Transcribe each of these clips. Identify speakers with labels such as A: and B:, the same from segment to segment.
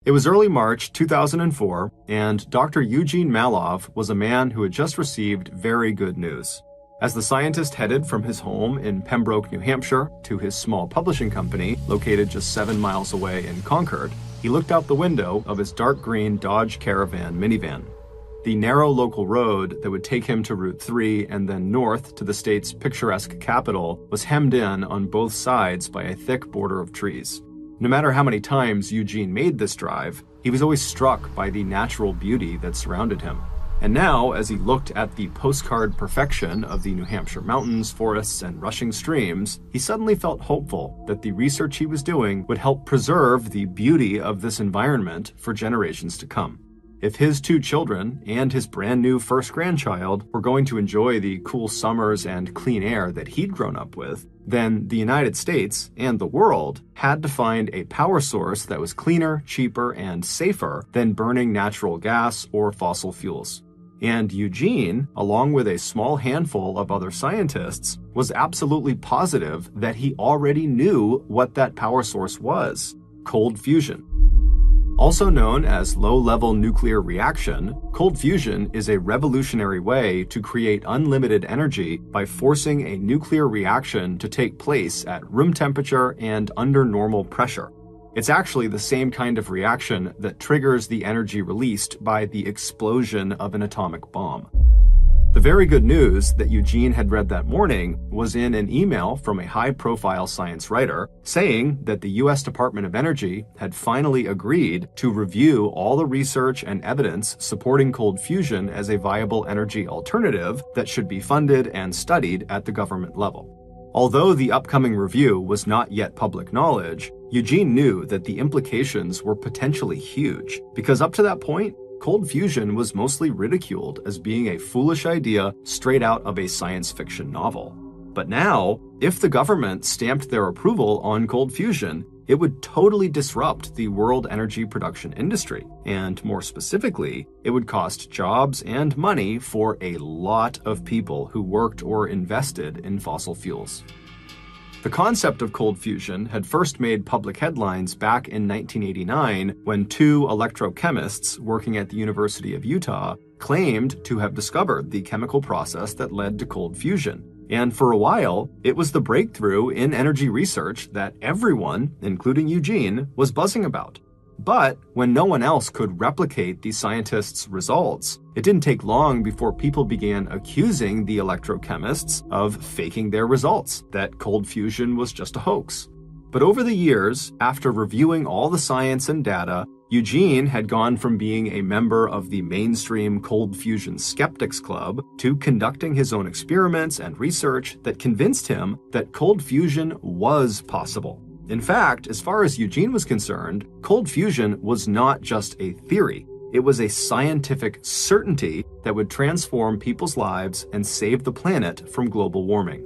A: It was early March 2004, and Dr. Eugene Malov was a man who had just received very good news. As the scientist headed from his home in Pembroke, New Hampshire, to his small publishing company located just 7 miles away in Concord, he looked out the window of his dark green Dodge Caravan minivan. The narrow local road that would take him to Route 3 and then north to the state's picturesque capital was hemmed in on both sides by a thick border of trees. No matter how many times Eugene made this drive, he was always struck by the natural beauty that surrounded him. And now, as he looked at the postcard perfection of the New Hampshire mountains, forests, and rushing streams, he suddenly felt hopeful that the research he was doing would help preserve the beauty of this environment for generations to come. If his 2 children and his brand new first grandchild were going to enjoy the cool summers and clean air that he'd grown up with, then the United States and the world had to find a power source that was cleaner, cheaper, and safer than burning natural gas or fossil fuels. And Eugene, along with a small handful of other scientists, was absolutely positive that he already knew what that power source was: cold fusion. Also known as low-level nuclear reaction, cold fusion is a revolutionary way to create unlimited energy by forcing a nuclear reaction to take place at room temperature and under normal pressure. It's actually the same kind of reaction that triggers the energy released by the explosion of an atomic bomb. The very good news that Eugene had read that morning was in an email from a high-profile science writer saying that the U.S. Department of Energy had finally agreed to review all the research and evidence supporting cold fusion as a viable energy alternative that should be funded and studied at the government level. Although the upcoming review was not yet public knowledge, Eugene knew that the implications were potentially huge, because up to that point, cold fusion was mostly ridiculed as being a foolish idea straight out of a science fiction novel. But now, if the government stamped their approval on cold fusion, it would totally disrupt the world energy production industry. And more specifically, it would cost jobs and money for a lot of people who worked or invested in fossil fuels. The concept of cold fusion had first made public headlines back in 1989 when 2 electrochemists working at the University of Utah claimed to have discovered the chemical process that led to cold fusion. And for a while, it was the breakthrough in energy research that everyone, including Eugene, was buzzing about. But when no one else could replicate the scientists' results, it didn't take long before people began accusing the electrochemists of faking their results, that cold fusion was just a hoax. But over the years, after reviewing all the science and data, Eugene had gone from being a member of the mainstream cold fusion skeptics club to conducting his own experiments and research that convinced him that cold fusion was possible. In fact, as far as Eugene was concerned, cold fusion was not just a theory. It was a scientific certainty that would transform people's lives and save the planet from global warming.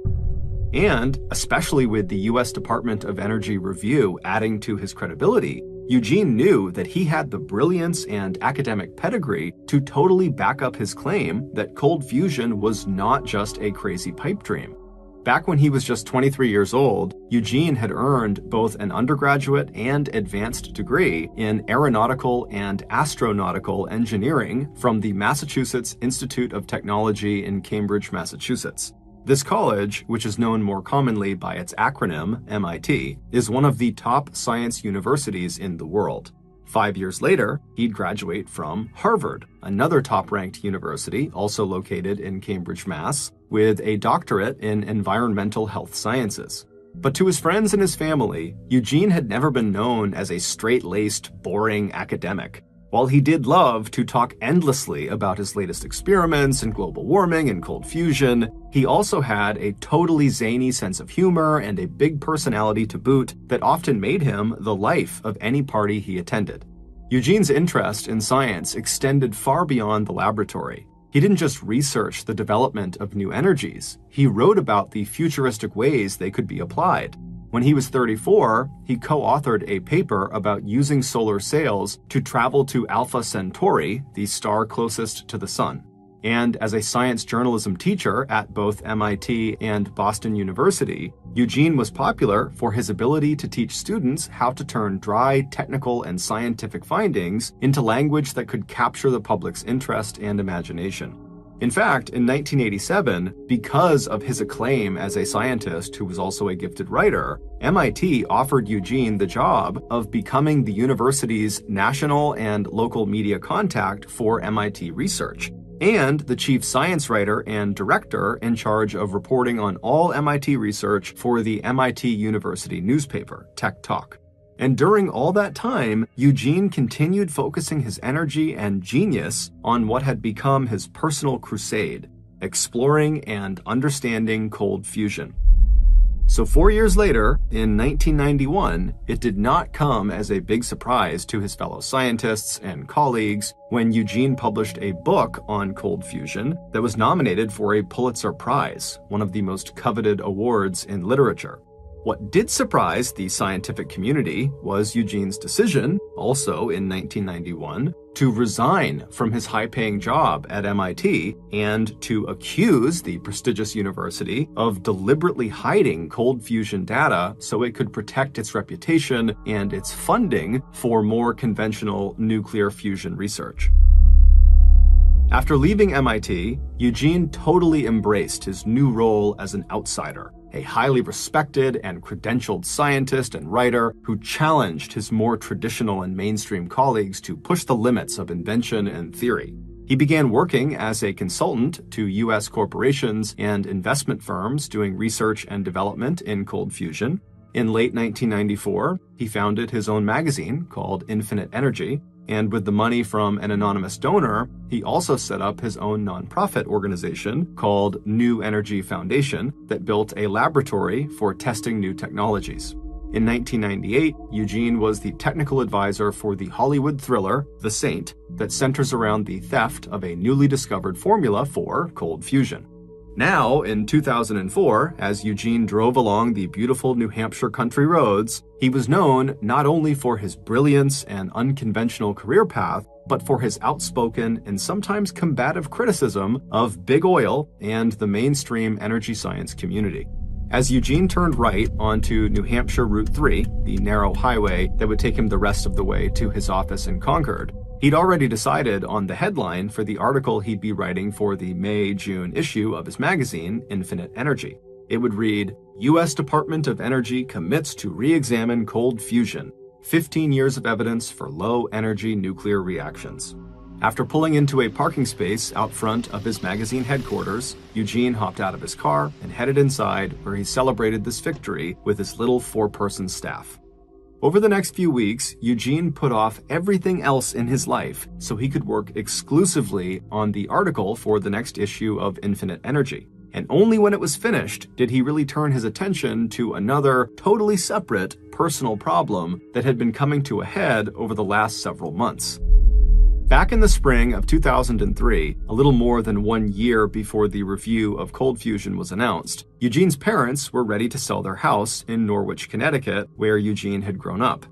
A: And, especially with the U.S. Department of Energy review adding to his credibility, Eugene knew that he had the brilliance and academic pedigree to totally back up his claim that cold fusion was not just a crazy pipe dream. Back when he was just 23 years old, Eugene had earned both an undergraduate and advanced degree in aeronautical and astronautical engineering from the Massachusetts Institute of Technology in Cambridge, Massachusetts. This college, which is known more commonly by its acronym, MIT, is one of the top science universities in the world. 5 years later, he'd graduate from Harvard, another top-ranked university also located in Cambridge, Mass., with a doctorate in environmental health sciences. But to his friends and his family, Eugene had never been known as a straight-laced, boring academic. While he did love to talk endlessly about his latest experiments in global warming and cold fusion, he also had a totally zany sense of humor and a big personality to boot that often made him the life of any party he attended. Eugene's interest in science extended far beyond the laboratory. He didn't just research the development of new energies, he wrote about the futuristic ways they could be applied. When he was 34, he co-authored a paper about using solar sails to travel to Alpha Centauri, the star closest to the sun. And as a science journalism teacher at both MIT and Boston University, Eugene was popular for his ability to teach students how to turn dry, technical, and scientific findings into language that could capture the public's interest and imagination. In fact, in 1987, because of his acclaim as a scientist who was also a gifted writer, MIT offered Eugene the job of becoming the university's national and local media contact for MIT research, and the chief science writer and director in charge of reporting on all MIT research for the MIT University newspaper, Tech Talk. And during all that time, Eugene continued focusing his energy and genius on what had become his personal crusade, exploring and understanding cold fusion. So 4 years later, in 1991, it did not come as a big surprise to his fellow scientists and colleagues when Eugene published a book on cold fusion that was nominated for a Pulitzer Prize, one of the most coveted awards in literature. What did surprise the scientific community was Eugene's decision, also in 1991, to resign from his high-paying job at MIT and to accuse the prestigious university of deliberately hiding cold fusion data so it could protect its reputation and its funding for more conventional nuclear fusion research. After leaving MIT, Eugene totally embraced his new role as an outsider, a highly respected and credentialed scientist and writer who challenged his more traditional and mainstream colleagues to push the limits of invention and theory. He began working as a consultant to U.S. corporations and investment firms doing research and development in cold fusion. In late 1994, he founded his own magazine called Infinite Energy, and with the money from an anonymous donor, he also set up his own nonprofit organization called New Energy Foundation that built a laboratory for testing new technologies. In 1998, Eugene was the technical advisor for the Hollywood thriller The Saint that centers around the theft of a newly discovered formula for cold fusion. Now, in 2004, as Eugene drove along the beautiful New Hampshire country roads, he was known not only for his brilliance and unconventional career path, but for his outspoken and sometimes combative criticism of big oil and the mainstream energy science community. As Eugene turned right onto New Hampshire Route 3, the narrow highway that would take him the rest of the way to his office in Concord, he'd already decided on the headline for the article he'd be writing for the May-June issue of his magazine, Infinite Energy. It would read, U.S. Department of Energy commits to re-examine cold fusion, 15 years of evidence for low-energy nuclear reactions. After pulling into a parking space out front of his magazine headquarters, Eugene hopped out of his car and headed inside where he celebrated this victory with his little 4-person staff. Over the next few weeks, Eugene put off everything else in his life so he could work exclusively on the article for the next issue of Infinite Energy. And only when it was finished did he really turn his attention to another, totally separate, personal problem that had been coming to a head over the last several months. Back in the spring of 2003, a little more than 1 year before the review of cold fusion was announced, Eugene's parents were ready to sell their house in Norwich, Connecticut, where Eugene had grown up.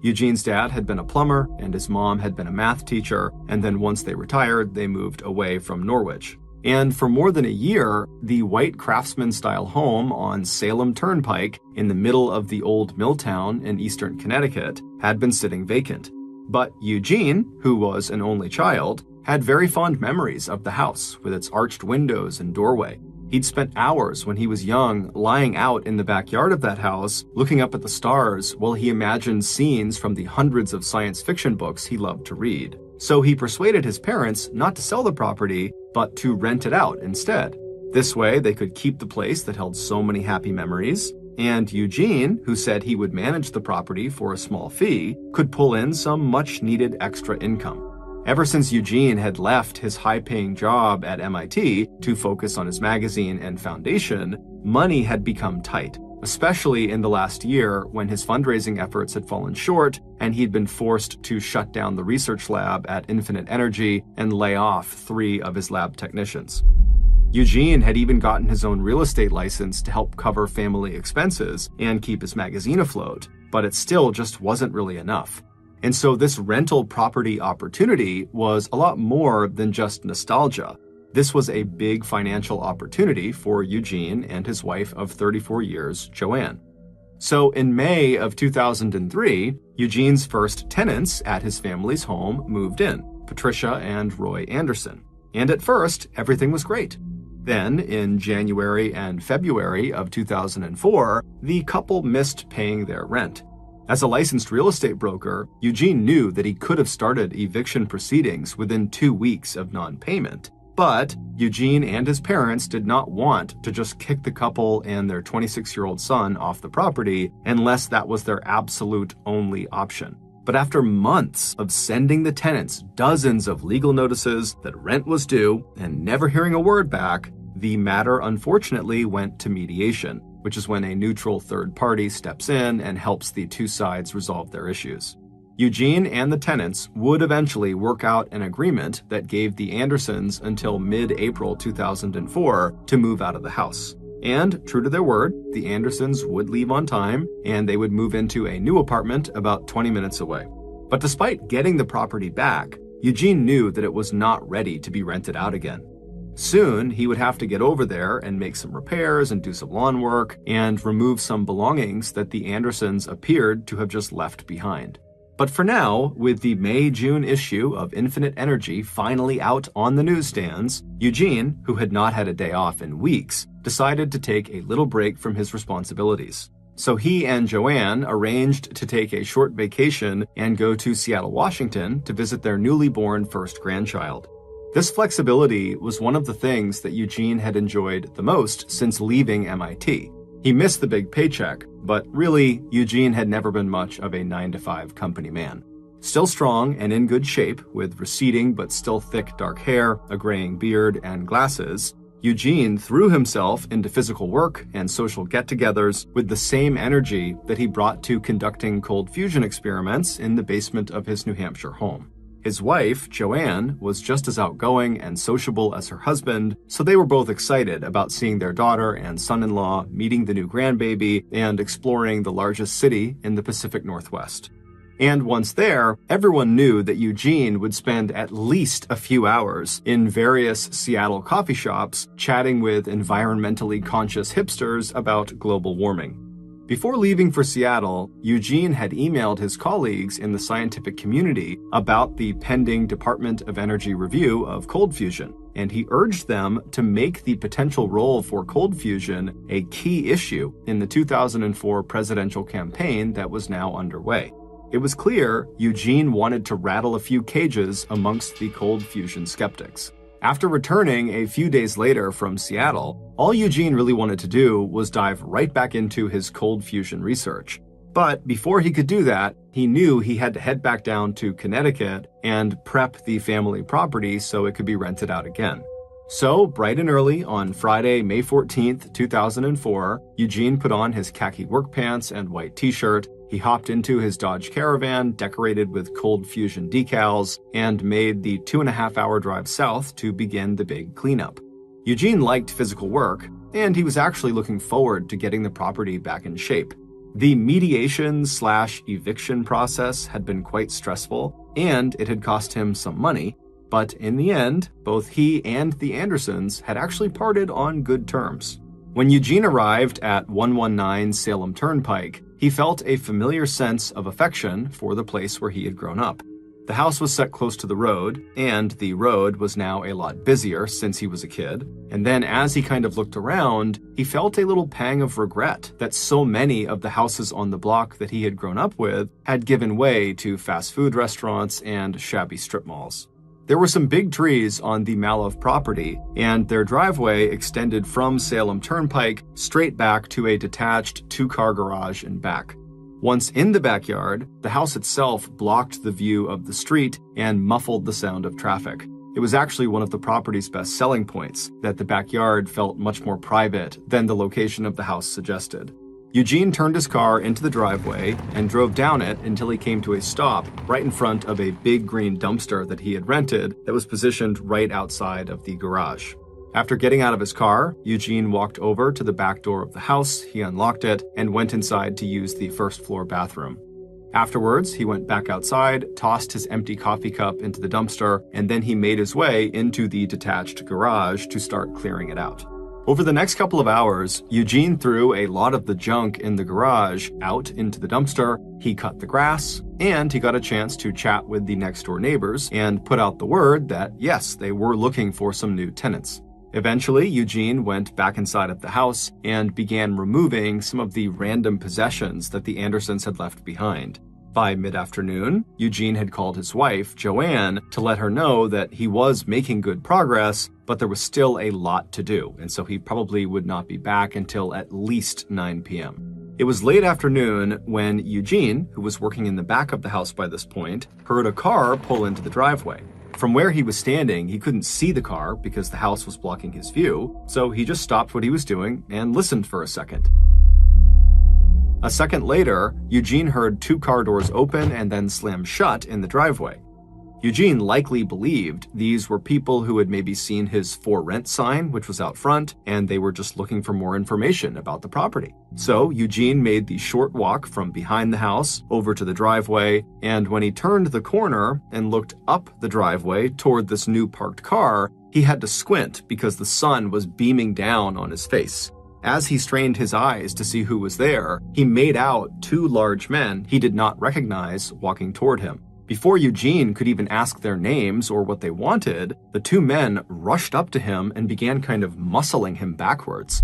A: Eugene's dad had been a plumber, and his mom had been a math teacher, and then once they retired, they moved away from Norwich. And for more than a year, the white craftsman-style home on Salem Turnpike in the middle of the old mill town in eastern Connecticut had been sitting vacant. But Eugene, who was an only child, had very fond memories of the house with its arched windows and doorway. He'd spent hours when he was young lying out in the backyard of that house, looking up at the stars while he imagined scenes from the hundreds of science fiction books he loved to read. So he persuaded his parents not to sell the property, but to rent it out instead. This way, they could keep the place that held so many happy memories, and Eugene, who said he would manage the property for a small fee, could pull in some much-needed extra income. Ever since Eugene had left his high-paying job at MIT to focus on his magazine and foundation, money had become tight, especially in the last year when his fundraising efforts had fallen short and he'd been forced to shut down the research lab at Infinite Energy and lay off 3 of his lab technicians. Eugene had even gotten his own real estate license to help cover family expenses and keep his magazine afloat, but it still just wasn't really enough. And so this rental property opportunity was a lot more than just nostalgia. This was a big financial opportunity for Eugene and his wife of 34 years, Joanne. So in May of 2003, Eugene's first tenants at his family's home moved in, Patricia and Roy Anderson. And at first, everything was great. Then, in January and February of 2004, the couple missed paying their rent. As a licensed real estate broker, Eugene knew that he could have started eviction proceedings within 2 weeks of non-payment. But Eugene and his parents did not want to just kick the couple and their 26-year-old son off the property unless that was their absolute only option. But after months of sending the tenants dozens of legal notices that rent was due and never hearing a word back, the matter unfortunately went to mediation, which is when a neutral third party steps in and helps the two sides resolve their issues. Eugene and the tenants would eventually work out an agreement that gave the Andersons until mid-April 2004 to move out of the house. And, true to their word, the Andersons would leave on time, and they would move into a new apartment about 20 minutes away. But despite getting the property back, Eugene knew that it was not ready to be rented out again. Soon, he would have to get over there and make some repairs and do some lawn work and remove some belongings that the Andersons appeared to have just left behind. But for now, with the May-June issue of Infinite Energy finally out on the newsstands, Eugene, who had not had a day off in weeks, decided to take a little break from his responsibilities. So he and Joanne arranged to take a short vacation and go to Seattle, Washington to visit their newly born first grandchild. This flexibility was one of the things that Eugene had enjoyed the most since leaving MIT. He missed the big paycheck, but really, Eugene had never been much of a 9-to-5 company man. Still strong and in good shape, with receding but still thick dark hair, a graying beard, and glasses, Eugene threw himself into physical work and social get-togethers with the same energy that he brought to conducting cold fusion experiments in the basement of his New Hampshire home. His wife, Joanne, was just as outgoing and sociable as her husband, so they were both excited about seeing their daughter and son-in-law, meeting the new grandbaby, and exploring the largest city in the Pacific Northwest. And once there, everyone knew that Eugene would spend at least a few hours in various Seattle coffee shops chatting with environmentally conscious hipsters about global warming. Before leaving for Seattle, Eugene had emailed his colleagues in the scientific community about the pending Department of Energy review of cold fusion, and he urged them to make the potential role for cold fusion a key issue in the 2004 presidential campaign that was now underway. It was clear Eugene wanted to rattle a few cages amongst the cold fusion skeptics. After returning a few days later from Seattle, all Eugene really wanted to do was dive right back into his cold fusion research. But before he could do that, he knew he had to head back down to Connecticut and prep the family property so it could be rented out again. So, bright and early on Friday, May 14th, 2004, Eugene put on his khaki work pants and white t-shirt. He hopped into his Dodge Caravan, decorated with cold fusion decals, and made the 2.5-hour drive south to begin the big cleanup. Eugene liked physical work, and he was actually looking forward to getting the property back in shape. The mediation/eviction process had been quite stressful, and it had cost him some money, but in the end, both he and the Andersons had actually parted on good terms. When Eugene arrived at 119 Salem Turnpike, he felt a familiar sense of affection for the place where he had grown up. The house was set close to the road, and the road was now a lot busier since he was a kid. And then as he kind of looked around, he felt a little pang of regret that so many of the houses on the block that he had grown up with had given way to fast food restaurants and shabby strip malls. There were some big trees on the Malov property, and their driveway extended from Salem Turnpike straight back to a detached 2-car garage in back. Once in the backyard, the house itself blocked the view of the street and muffled the sound of traffic. It was actually one of the property's best selling points, that the backyard felt much more private than the location of the house suggested. Eugene turned his car into the driveway and drove down it until he came to a stop right in front of a big green dumpster that he had rented that was positioned right outside of the garage. After getting out of his car, Eugene walked over to the back door of the house, he unlocked it, and went inside to use the first-floor bathroom. Afterwards, he went back outside, tossed his empty coffee cup into the dumpster, and then he made his way into the detached garage to start clearing it out. Over the next couple of hours, Eugene threw a lot of the junk in the garage out into the dumpster, he cut the grass, and he got a chance to chat with the next-door neighbors and put out the word that, yes, they were looking for some new tenants. Eventually, Eugene went back inside of the house and began removing some of the random possessions that the Andersons had left behind. By mid-afternoon, Eugene had called his wife, Joanne, to let her know that he was making good progress, but there was still a lot to do, and so he probably would not be back until at least 9 p.m. It was late afternoon when Eugene, who was working in the back of the house by this point, heard a car pull into the driveway. From where he was standing, he couldn't see the car because the house was blocking his view, so he just stopped what he was doing and listened for a second. A second later, Eugene heard 2 car doors open and then slam shut in the driveway. Eugene likely believed these were people who had maybe seen his for rent sign, which was out front, and they were just looking for more information about the property. So Eugene made the short walk from behind the house over to the driveway, and when he turned the corner and looked up the driveway toward this new parked car, he had to squint because the sun was beaming down on his face. As he strained his eyes to see who was there, he made out 2 large men he did not recognize walking toward him. Before Eugene could even ask their names or what they wanted, the 2 men rushed up to him and began kind of muscling him backwards.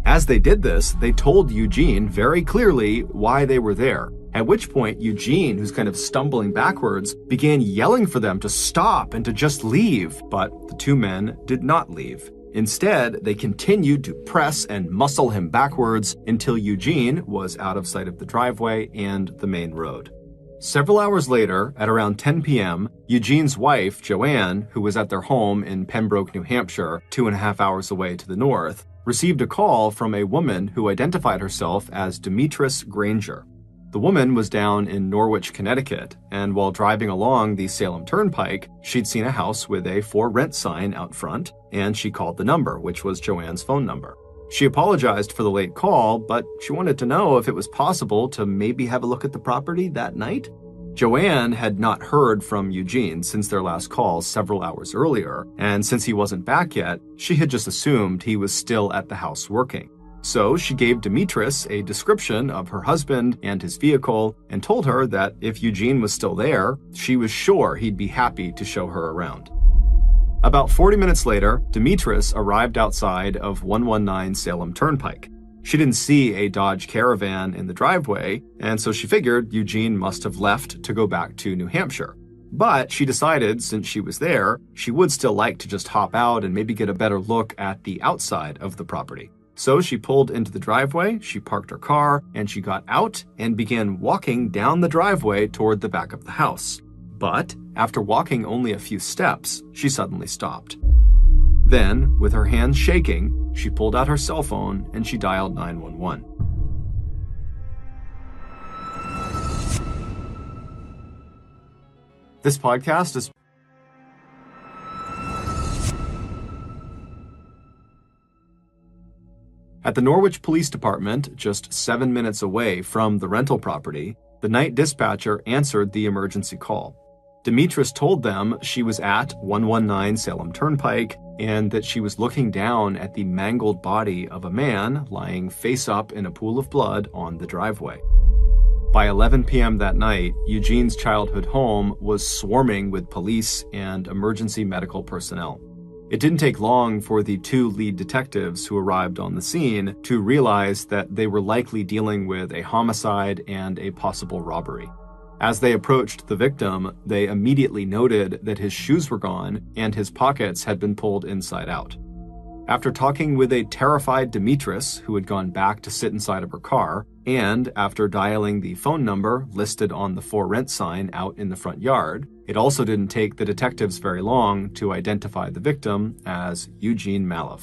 A: As they did this, they told Eugene very clearly why they were there, at which point Eugene, who's kind of stumbling backwards, began yelling for them to stop and to just leave, but the 2 men did not leave. Instead, they continued to press and muscle him backwards until Eugene was out of sight of the driveway and the main road. Several hours later, at around 10 p.m., Eugene's wife, Joanne, who was at their home in Pembroke, New Hampshire, 2.5 hours away to the north, received a call from a woman who identified herself as Demetris Granger. The woman was down in Norwich, Connecticut, and while driving along the Salem Turnpike, she'd seen a house with a for rent sign out front, and she called the number, which was Joanne's phone number. She apologized for the late call, but she wanted to know if it was possible to maybe have a look at the property that night. Joanne had not heard from Eugene since their last call several hours earlier, and since he wasn't back yet, she had just assumed he was still at the house working. So she gave Demetris a description of her husband and his vehicle and told her that if Eugene was still there, she was sure he'd be happy to show her around. About 40 minutes later, Demetris arrived outside of 119 Salem Turnpike. She didn't see a Dodge Caravan in the driveway, and so she figured Eugene must have left to go back to New Hampshire. But she decided, since she was there, she would still like to just hop out and maybe get a better look at the outside of the property. So she pulled into the driveway, she parked her car, and she got out and began walking down the driveway toward the back of the house. But after walking only a few steps, she suddenly stopped. Then, with her hands shaking, she pulled out her cell phone and she dialed 911. This podcast is at the Norwich Police Department, just 7 minutes away from the rental property. The night dispatcher answered the emergency call. Demetris told them she was at 119 Salem Turnpike and that she was looking down at the mangled body of a man lying face up in a pool of blood on the driveway. By 11 p.m. that night, Eugene's childhood home was swarming with police and emergency medical personnel. It didn't take long for the 2 lead detectives who arrived on the scene to realize that they were likely dealing with a homicide and a possible robbery. As they approached the victim, they immediately noted that his shoes were gone and his pockets had been pulled inside out. After talking with a terrified Demetris, who had gone back to sit inside of her car, and after dialing the phone number listed on the for rent sign out in the front yard, it also didn't take the detectives very long to identify the victim as Eugene Malov.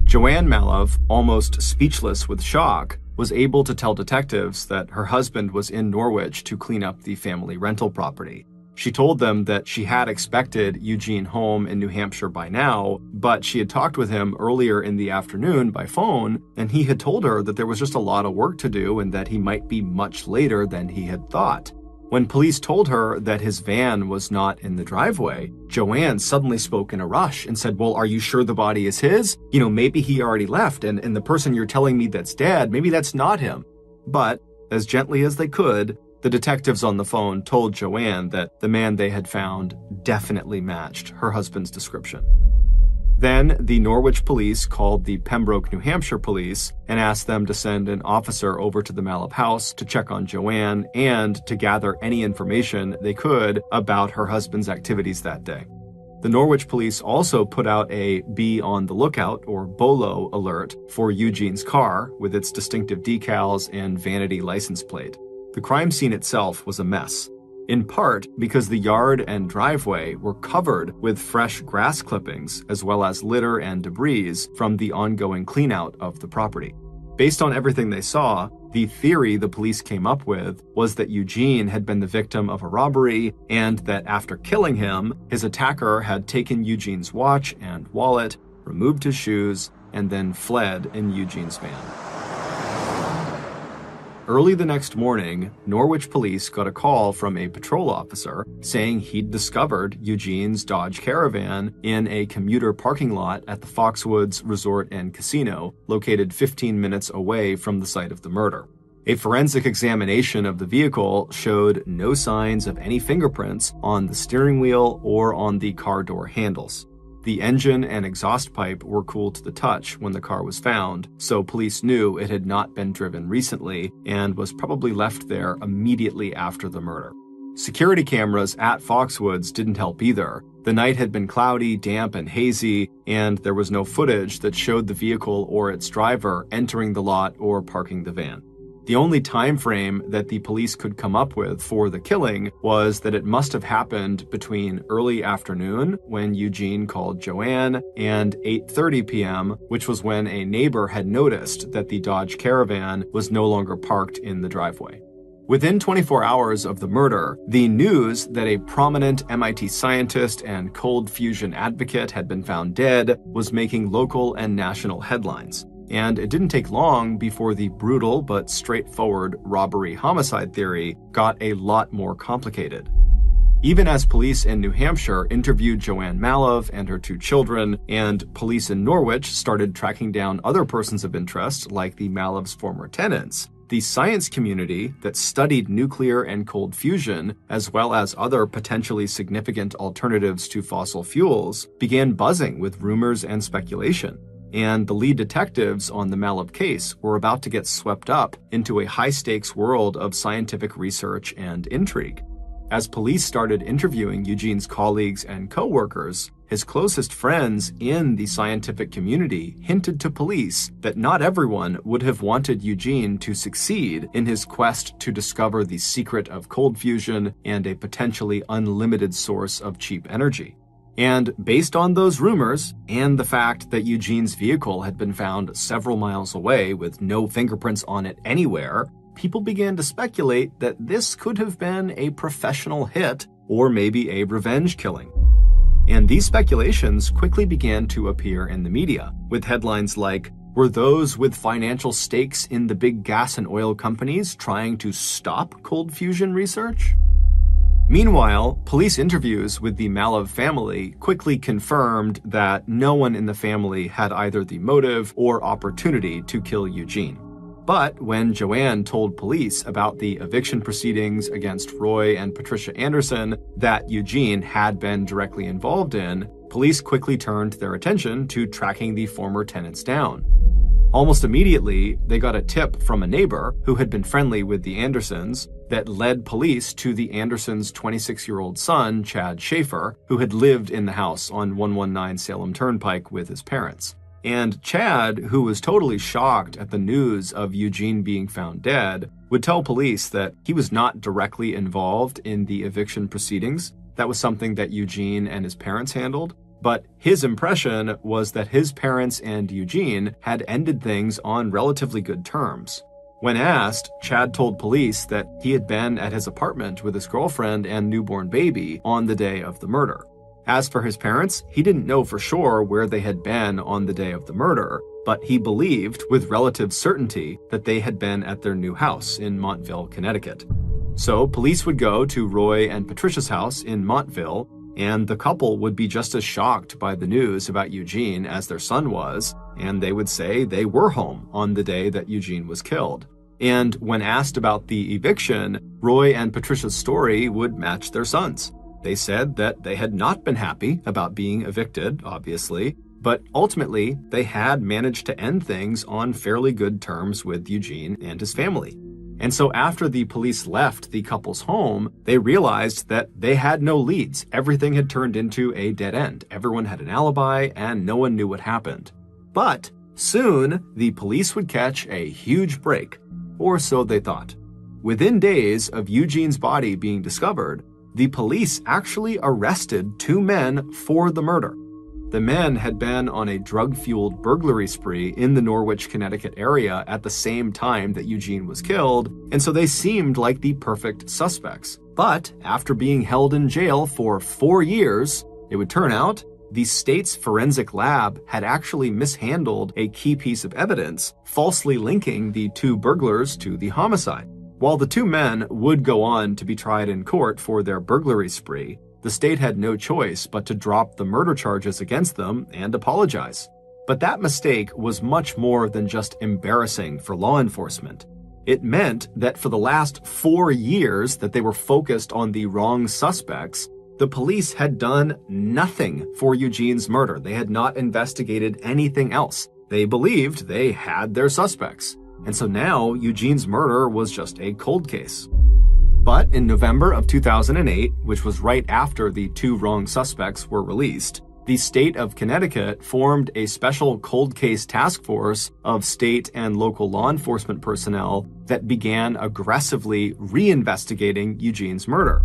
A: Joanne Malov, almost speechless with shock, was able to tell detectives that her husband was in Norwich to clean up the family rental property. She told them that she had expected Eugene home in New Hampshire by now, but she had talked with him earlier in the afternoon by phone, and he had told her that there was just a lot of work to do and that he might be much later than he had thought. When police told her that his van was not in the driveway, Joanne suddenly spoke in a rush and said, "Well, are you sure the body is his? Maybe he already left, and the person you're telling me that's dead, maybe that's not him." But, as gently as they could, the detectives on the phone told Joanne that the man they had found definitely matched her husband's description. Then, the Norwich police called the Pembroke, New Hampshire police and asked them to send an officer over to the Malov house to check on Joanne and to gather any information they could about her husband's activities that day. The Norwich police also put out a be on the lookout, or BOLO, alert for Eugene's car with its distinctive decals and vanity license plate. The crime scene itself was a mess, in part because the yard and driveway were covered with fresh grass clippings as well as litter and debris from the ongoing cleanout of the property. Based on everything they saw, the theory the police came up with was that Eugene had been the victim of a robbery and that after killing him, his attacker had taken Eugene's watch and wallet, removed his shoes, and then fled in Eugene's van. Early the next morning, Norwich police got a call from a patrol officer saying he'd discovered Eugene's Dodge Caravan in a commuter parking lot at the Foxwoods Resort and Casino, located 15 minutes away from the site of the murder. A forensic examination of the vehicle showed no signs of any fingerprints on the steering wheel or on the car door handles. The engine and exhaust pipe were cool to the touch when the car was found, so police knew it had not been driven recently and was probably left there immediately after the murder. Security cameras at Foxwoods didn't help either. The night had been cloudy, damp, and hazy, and there was no footage that showed the vehicle or its driver entering the lot or parking the van. The only time frame that the police could come up with for the killing was that it must have happened between early afternoon, when Eugene called Joanne, and 8:30 p.m., which was when a neighbor had noticed that the Dodge Caravan was no longer parked in the driveway. Within 24 hours of the murder, the news that a prominent MIT scientist and cold fusion advocate had been found dead was making local and national headlines. And it didn't take long before the brutal but straightforward robbery-homicide theory got a lot more complicated. Even as police in New Hampshire interviewed Joanne Malov and her 2 children, and police in Norwich started tracking down other persons of interest like the Malovs' former tenants, the science community that studied nuclear and cold fusion, as well as other potentially significant alternatives to fossil fuels, began buzzing with rumors and speculation. And the lead detectives on the Malov case were about to get swept up into a high-stakes world of scientific research and intrigue. As police started interviewing Eugene's colleagues and co-workers, his closest friends in the scientific community hinted to police that not everyone would have wanted Eugene to succeed in his quest to discover the secret of cold fusion and a potentially unlimited source of cheap energy. And based on those rumors, and the fact that Eugene's vehicle had been found several miles away with no fingerprints on it anywhere, people began to speculate that this could have been a professional hit or maybe a revenge killing. And these speculations quickly began to appear in the media, with headlines like, "Were those with financial stakes in the big gas and oil companies trying to stop cold fusion research?" Meanwhile, police interviews with the Malov family quickly confirmed that no one in the family had either the motive or opportunity to kill Eugene. But when Joanne told police about the eviction proceedings against Roy and Patricia Anderson that Eugene had been directly involved in, police quickly turned their attention to tracking the former tenants down. Almost immediately, they got a tip from a neighbor who had been friendly with the Andersons that led police to the Andersons' 26-year-old son, Chad Schaefer, who had lived in the house on 119 Salem Turnpike with his parents. And Chad, who was totally shocked at the news of Eugene being found dead, would tell police that he was not directly involved in the eviction proceedings. That was something that Eugene and his parents handled. But his impression was that his parents and Eugene had ended things on relatively good terms. When asked, Chad told police that he had been at his apartment with his girlfriend and newborn baby on the day of the murder. As for his parents, he didn't know for sure where they had been on the day of the murder, but he believed with relative certainty that they had been at their new house in Montville, Connecticut. So police would go to Roy and Patricia's house in Montville, and the couple would be just as shocked by the news about Eugene as their son was, and they would say they were home on the day that Eugene was killed. And when asked about the eviction, Roy and Patricia's story would match their son's. They said that they had not been happy about being evicted, obviously, but ultimately they had managed to end things on fairly good terms with Eugene and his family. And so after the police left the couple's home, they realized that they had no leads. Everything had turned into a dead end. Everyone had an alibi and no one knew what happened. But soon, the police would catch a huge break, or so they thought. Within days of Eugene's body being discovered, the police actually arrested 2 men for the murder. The men had been on a drug-fueled burglary spree in the Norwich, Connecticut area at the same time that Eugene was killed, and so they seemed like the perfect suspects. But after being held in jail for 4 years, it would turn out the state's forensic lab had actually mishandled a key piece of evidence, falsely linking the 2 burglars to the homicide. While the 2 men would go on to be tried in court for their burglary spree, the state had no choice but to drop the murder charges against them and apologize. But that mistake was much more than just embarrassing for law enforcement. It meant that for the last 4 years that they were focused on the wrong suspects, the police had done nothing for Eugene's murder. They had not investigated anything else. They believed they had their suspects. And so now Eugene's murder was just a cold case. But in November of 2008, which was right after the 2 wrong suspects were released, the state of Connecticut formed a special cold case task force of state and local law enforcement personnel that began aggressively reinvestigating Eugene's murder.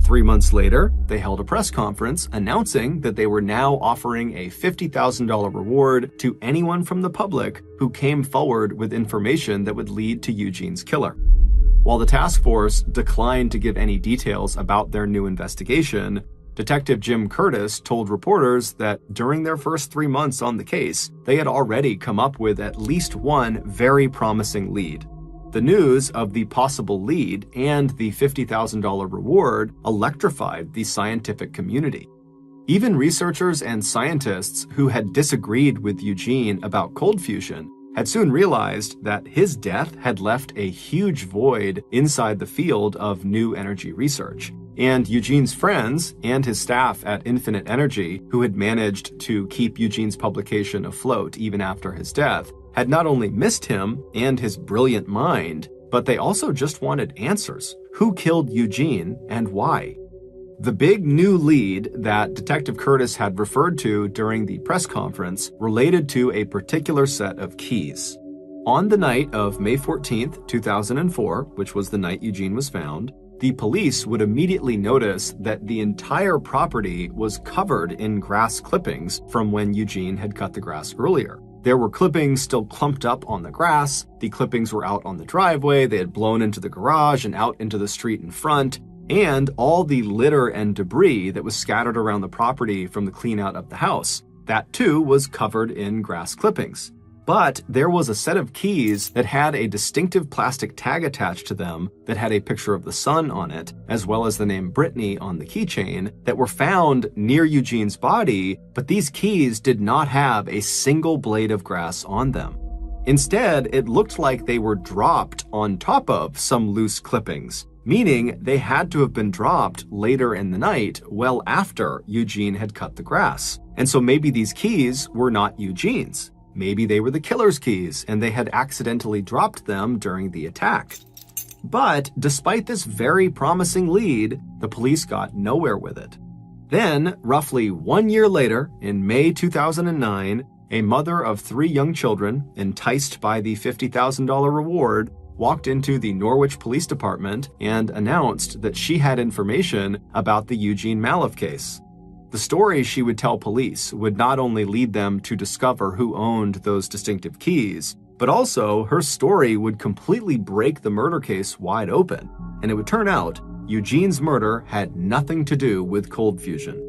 A: 3 months later, they held a press conference announcing that they were now offering a $50,000 reward to anyone from the public who came forward with information that would lead to Eugene's killer. While the task force declined to give any details about their new investigation, Detective Jim Curtis told reporters that during their first 3 months on the case, they had already come up with at least one very promising lead. The news of the possible lead and the $50,000 reward electrified the scientific community. Even researchers and scientists who had disagreed with Eugene about cold fusion had soon realized that his death had left a huge void inside the field of new energy research. And Eugene's friends and his staff at Infinite Energy, who had managed to keep Eugene's publication afloat even after his death, had not only missed him and his brilliant mind, but they also just wanted answers. Who killed Eugene and why? The big new lead that Detective Curtis had referred to during the press conference related to a particular set of keys. On the night of May 14th, 2004, which was the night Eugene was found, the police would immediately notice that the entire property was covered in grass clippings from when Eugene had cut the grass earlier. There were clippings still clumped up on the grass, the clippings were out on the driveway, they had blown into the garage and out into the street in front, and all the litter and debris that was scattered around the property from the cleanout of the house. That too was covered in grass clippings. But there was a set of keys that had a distinctive plastic tag attached to them that had a picture of the sun on it, as well as the name Brittany on the keychain, that were found near Eugene's body, but these keys did not have a single blade of grass on them. Instead, it looked like they were dropped on top of some loose clippings, meaning they had to have been dropped later in the night, well after Eugene had cut the grass. And so maybe these keys were not Eugene's. Maybe they were the killer's keys, and they had accidentally dropped them during the attack. But despite this very promising lead, the police got nowhere with it. Then, roughly 1 year later, in May 2009, a mother of 3 young children, enticed by the $50,000 reward, walked into the Norwich Police Department and announced that she had information about the Eugene Mallove case. The story she would tell police would not only lead them to discover who owned those distinctive keys, But also, her story would completely break the murder case wide open, and it would turn out Eugene's murder had nothing to do with cold fusion.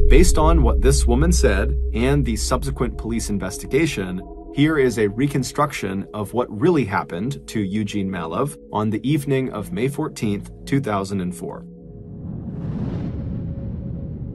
A: Based on what this woman said and the subsequent police investigation, here is a reconstruction of what really happened to Eugene Malov on the evening of May 14th, 2004.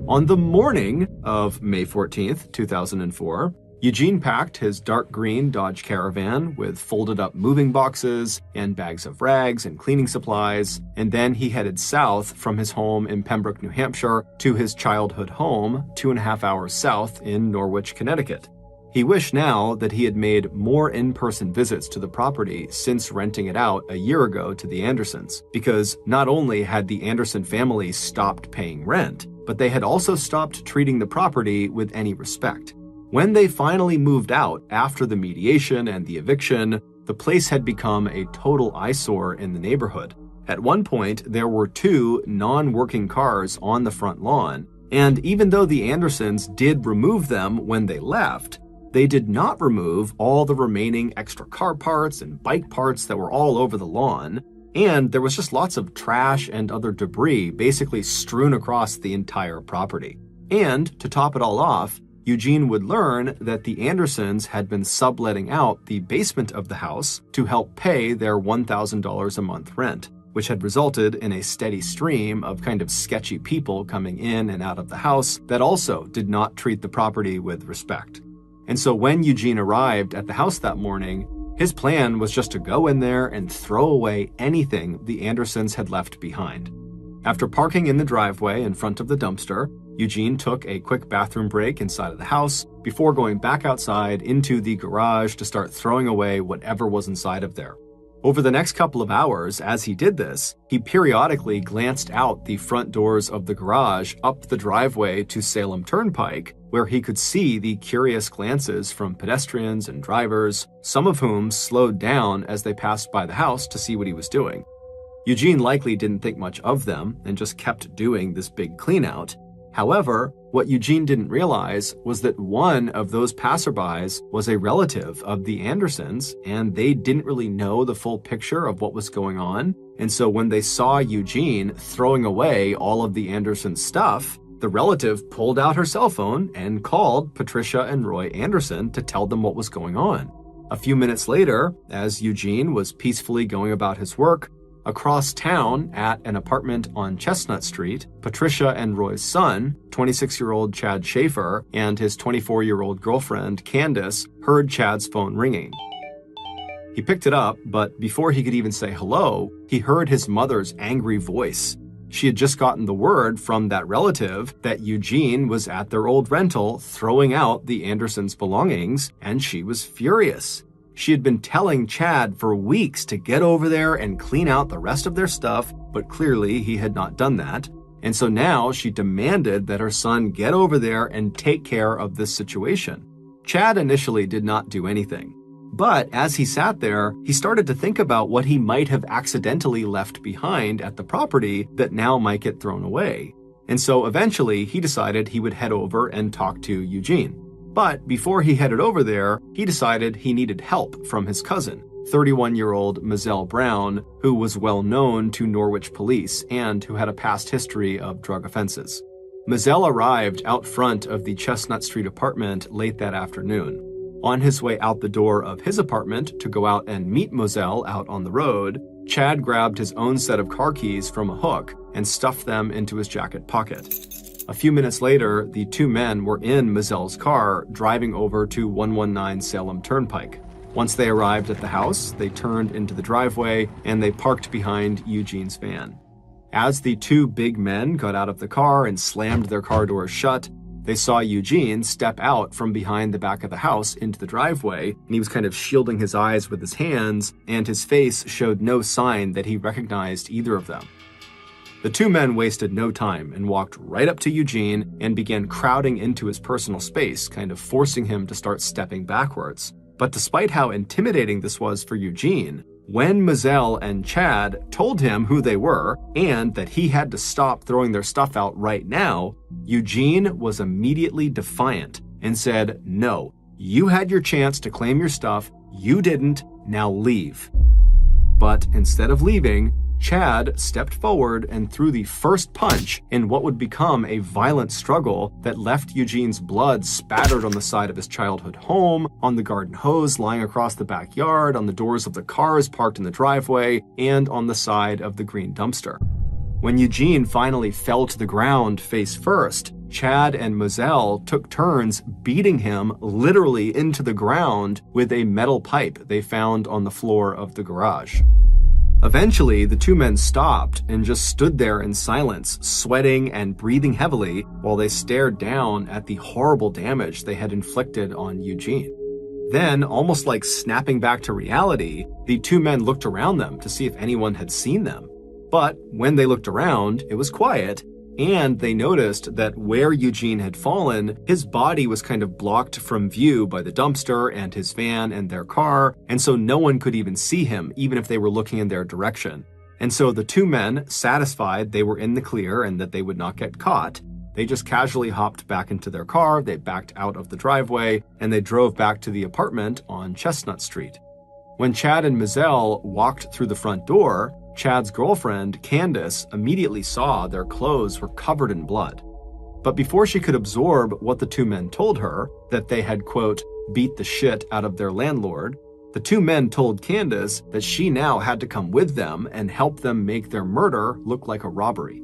A: On the morning of May 14th, 2004, Eugene packed his dark green Dodge Caravan with folded up moving boxes and bags of rags and cleaning supplies, and then he headed south from his home in Pembroke, New Hampshire, to his childhood home 2.5 hours south in Norwich, Connecticut. He wished now that he had made more in-person visits to the property since renting it out a year ago to the Andersons, because not only had the Anderson family stopped paying rent, but they had also stopped treating the property with any respect. When they finally moved out after the mediation and the eviction, the place had become a total eyesore in the neighborhood. At one point, there were 2 non-working cars on the front lawn, and even though the Andersons did remove them when they left, they did not remove all the remaining extra car parts and bike parts that were all over the lawn, and there was just lots of trash and other debris basically strewn across the entire property. And to top it all off, Eugene would learn that the Andersons had been subletting out the basement of the house to help pay their $1,000 a month rent, which had resulted in a steady stream of kind of sketchy people coming in and out of the house that also did not treat the property with respect. And so when Eugene arrived at the house that morning, his plan was just to go in there and throw away anything the Andersons had left behind. After parking in the driveway in front of the dumpster, Eugene took a quick bathroom break inside of the house before going back outside into the garage to start throwing away whatever was inside of there. Over the next couple of hours, as he did this, he periodically glanced out the front doors of the garage up the driveway to Salem Turnpike, where he could see the curious glances from pedestrians and drivers, some of whom slowed down as they passed by the house to see what he was doing. Eugene likely didn't think much of them and just kept doing this big cleanout. However, what Eugene didn't realize was that one of those passerbys was a relative of the Andersons, and they didn't really know the full picture of what was going on. And so when they saw Eugene throwing away all of the Andersons' stuff, the relative pulled out her cell phone and called Patricia and Roy Anderson to tell them what was going on. A few minutes later, as Eugene was peacefully going about his work, across town at an apartment on Chestnut Street, Patricia and Roy's son, 26-year-old Chad Schaefer, and his 24-year-old girlfriend, Candace, heard Chad's phone ringing. He picked it up, but before he could even say hello, he heard his mother's angry voice. She had just gotten the word from that relative that Eugene was at their old rental throwing out the Andersons' belongings, and she was furious. She had been telling Chad for weeks to get over there and clean out the rest of their stuff, but clearly he had not done that. And so now she demanded that her son get over there and take care of this situation. Chad initially did not do anything. But as he sat there, he started to think about what he might have accidentally left behind at the property that now might get thrown away. And so eventually he decided he would head over and talk to Eugene. But before he headed over there, he decided he needed help from his cousin, 31-year-old Mizelle Brown, who was well known to Norwich police and who had a past history of drug offenses. Mizelle arrived out front of the Chestnut Street apartment late that afternoon. On his way out the door of his apartment to go out and meet Mizelle out on the road, Chad grabbed his own set of car keys from a hook and stuffed them into his jacket pocket. A few minutes later, the 2 men were in Mizelle's car driving over to 119 Salem Turnpike. Once they arrived at the house, they turned into the driveway and they parked behind Eugene's van. As the 2 big men got out of the car and slammed their car doors shut, they saw Eugene step out from behind the back of the house into the driveway, and he was kind of shielding his eyes with his hands, and his face showed no sign that he recognized either of them. The 2 men wasted no time and walked right up to Eugene and began crowding into his personal space, kind of forcing him to start stepping backwards. But despite how intimidating this was for Eugene, when Mizelle and Chad told him who they were and that he had to stop throwing their stuff out right now, Eugene was immediately defiant and said, "No, you had your chance to claim your stuff. "You didn't, now leave." But instead of leaving, Chad stepped forward and threw the first punch in what would become a violent struggle that left Eugene's blood spattered on the side of his childhood home, on the garden hose lying across the backyard, on the doors of the cars parked in the driveway, and on the side of the green dumpster. When Eugene finally fell to the ground face first, Chad and Moselle took turns beating him literally into the ground with a metal pipe they found on the floor of the garage. Eventually, the two men stopped and just stood there in silence, sweating and breathing heavily while they stared down at the horrible damage they had inflicted on Eugene. Then, almost like snapping back to reality, the two men looked around them to see if anyone had seen them. But when they looked around, it was quiet, and they noticed that where Eugene had fallen, his body was kind of blocked from view by the dumpster and his van and their car, and so no one could even see him, even if they were looking in their direction. And so the two men, satisfied they were in the clear and that they would not get caught, they just casually hopped back into their car, they backed out of the driveway, and they drove back to the apartment on Chestnut Street. When Chad and Moselle walked through the front door, Chad's girlfriend, Candace, immediately saw their clothes were covered in blood. But before she could absorb what the two men told her, that they had, quote, beat the shit out of their landlord, the two men told Candace that she now had to come with them and help them make their murder look like a robbery.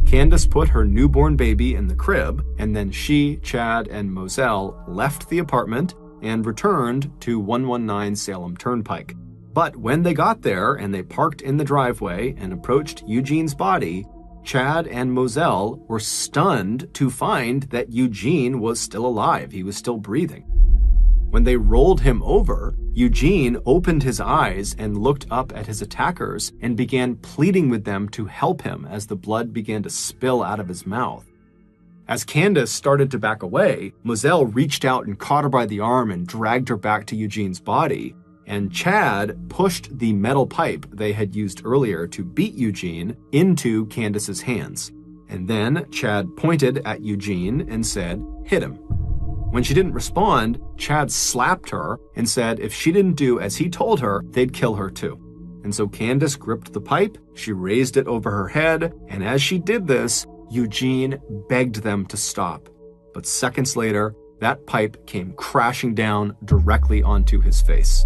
A: Candace put her newborn baby in the crib, and then she, Chad, and Moselle left the apartment and returned to 119 Salem Turnpike. But when they got there and they parked in the driveway and approached Eugene's body, Chad and Moselle were stunned to find that Eugene was still alive. He was still breathing. When they rolled him over, Eugene opened his eyes and looked up at his attackers and began pleading with them to help him as the blood began to spill out of his mouth. As Candace started to back away, Moselle reached out and caught her by the arm and dragged her back to Eugene's body. And Chad pushed the metal pipe they had used earlier to beat Eugene into Candace's hands. And then Chad pointed at Eugene and said, "Hit him." When she didn't respond, Chad slapped her and said if she didn't do as he told her, they'd kill her too. And so Candace gripped the pipe, she raised it over her head, and as she did this, Eugene begged them to stop. But seconds later, that pipe came crashing down directly onto his face.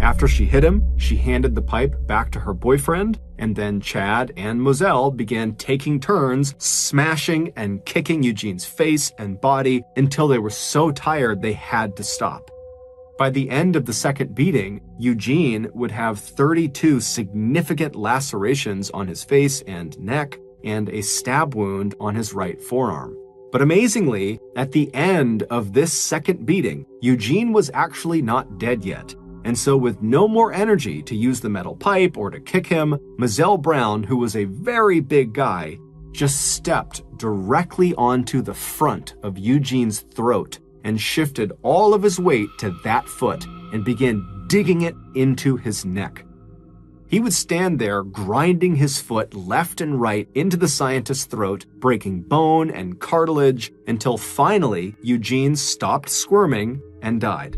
A: After she hit him, she handed the pipe back to her boyfriend, and then Chad and Moselle began taking turns smashing and kicking Eugene's face and body until they were so tired they had to stop. By the end of the second beating, Eugene would have 32 significant lacerations on his face and neck, and a stab wound on his right forearm. But amazingly, at the end of this second beating, Eugene was actually not dead yet. And so with no more energy to use the metal pipe or to kick him, Moselle Brown, who was a very big guy, just stepped directly onto the front of Eugene's throat and shifted all of his weight to that foot and began digging it into his neck. He would stand there grinding his foot left and right into the scientist's throat, breaking bone and cartilage until finally Eugene stopped squirming and died.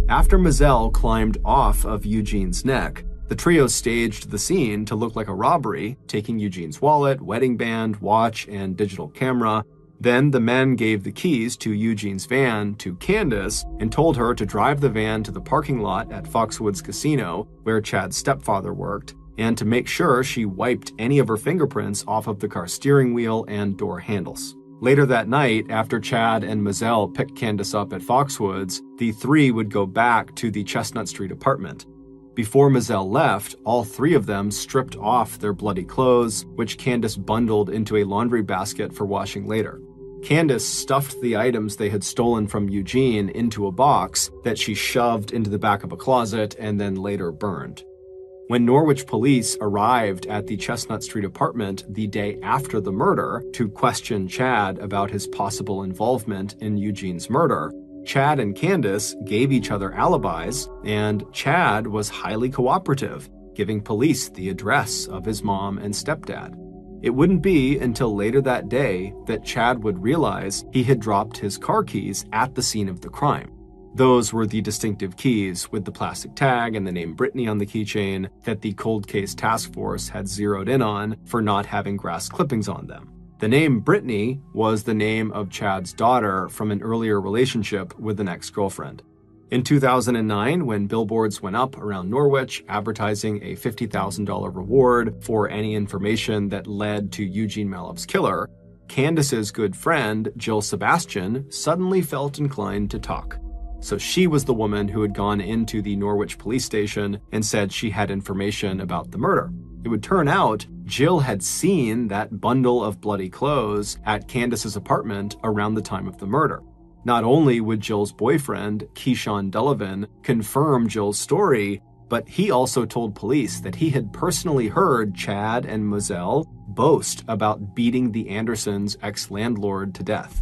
A: After Moselle climbed off of Eugene's neck, the trio staged the scene to look like a robbery, taking Eugene's wallet, wedding band, watch, and digital camera. Then the men gave the keys to Eugene's van to Candace and told her to drive the van to the parking lot at Foxwoods Casino, where Chad's stepfather worked, and to make sure she wiped any of her fingerprints off of the car steering wheel and door handles. Later that night, after Chad and Moselle picked Candace up at Foxwoods, the three would go back to the Chestnut Street apartment. Before Moselle left, all three of them stripped off their bloody clothes, which Candace bundled into a laundry basket for washing later. Candace stuffed the items they had stolen from Eugene into a box that she shoved into the back of a closet and then later burned. When Norwich police arrived at the Chestnut Street apartment the day after the murder to question Chad about his possible involvement in Eugene's murder, Chad and Candace gave each other alibis, and Chad was highly cooperative, giving police the address of his mom and stepdad. It wouldn't be until later that day that Chad would realize he had dropped his car keys at the scene of the crime. Those were the distinctive keys with the plastic tag and the name Brittany on the keychain that the cold case task force had zeroed in on for not having grass clippings on them. The name Brittany was the name of Chad's daughter from an earlier relationship with an ex-girlfriend. In 2009, when billboards went up around Norwich advertising a $50,000 reward for any information that led to Eugene Malov's killer, Candace's good friend, Jill Sebastian, suddenly felt inclined to talk. So she was the woman who had gone into the Norwich police station and said she had information about the murder. It would turn out Jill had seen that bundle of bloody clothes at Candace's apartment around the time of the murder. Not only would Jill's boyfriend, Keyshawn Delavan, confirm Jill's story, but he also told police that he had personally heard Chad and Moselle boast about beating the Andersons' ex-landlord to death.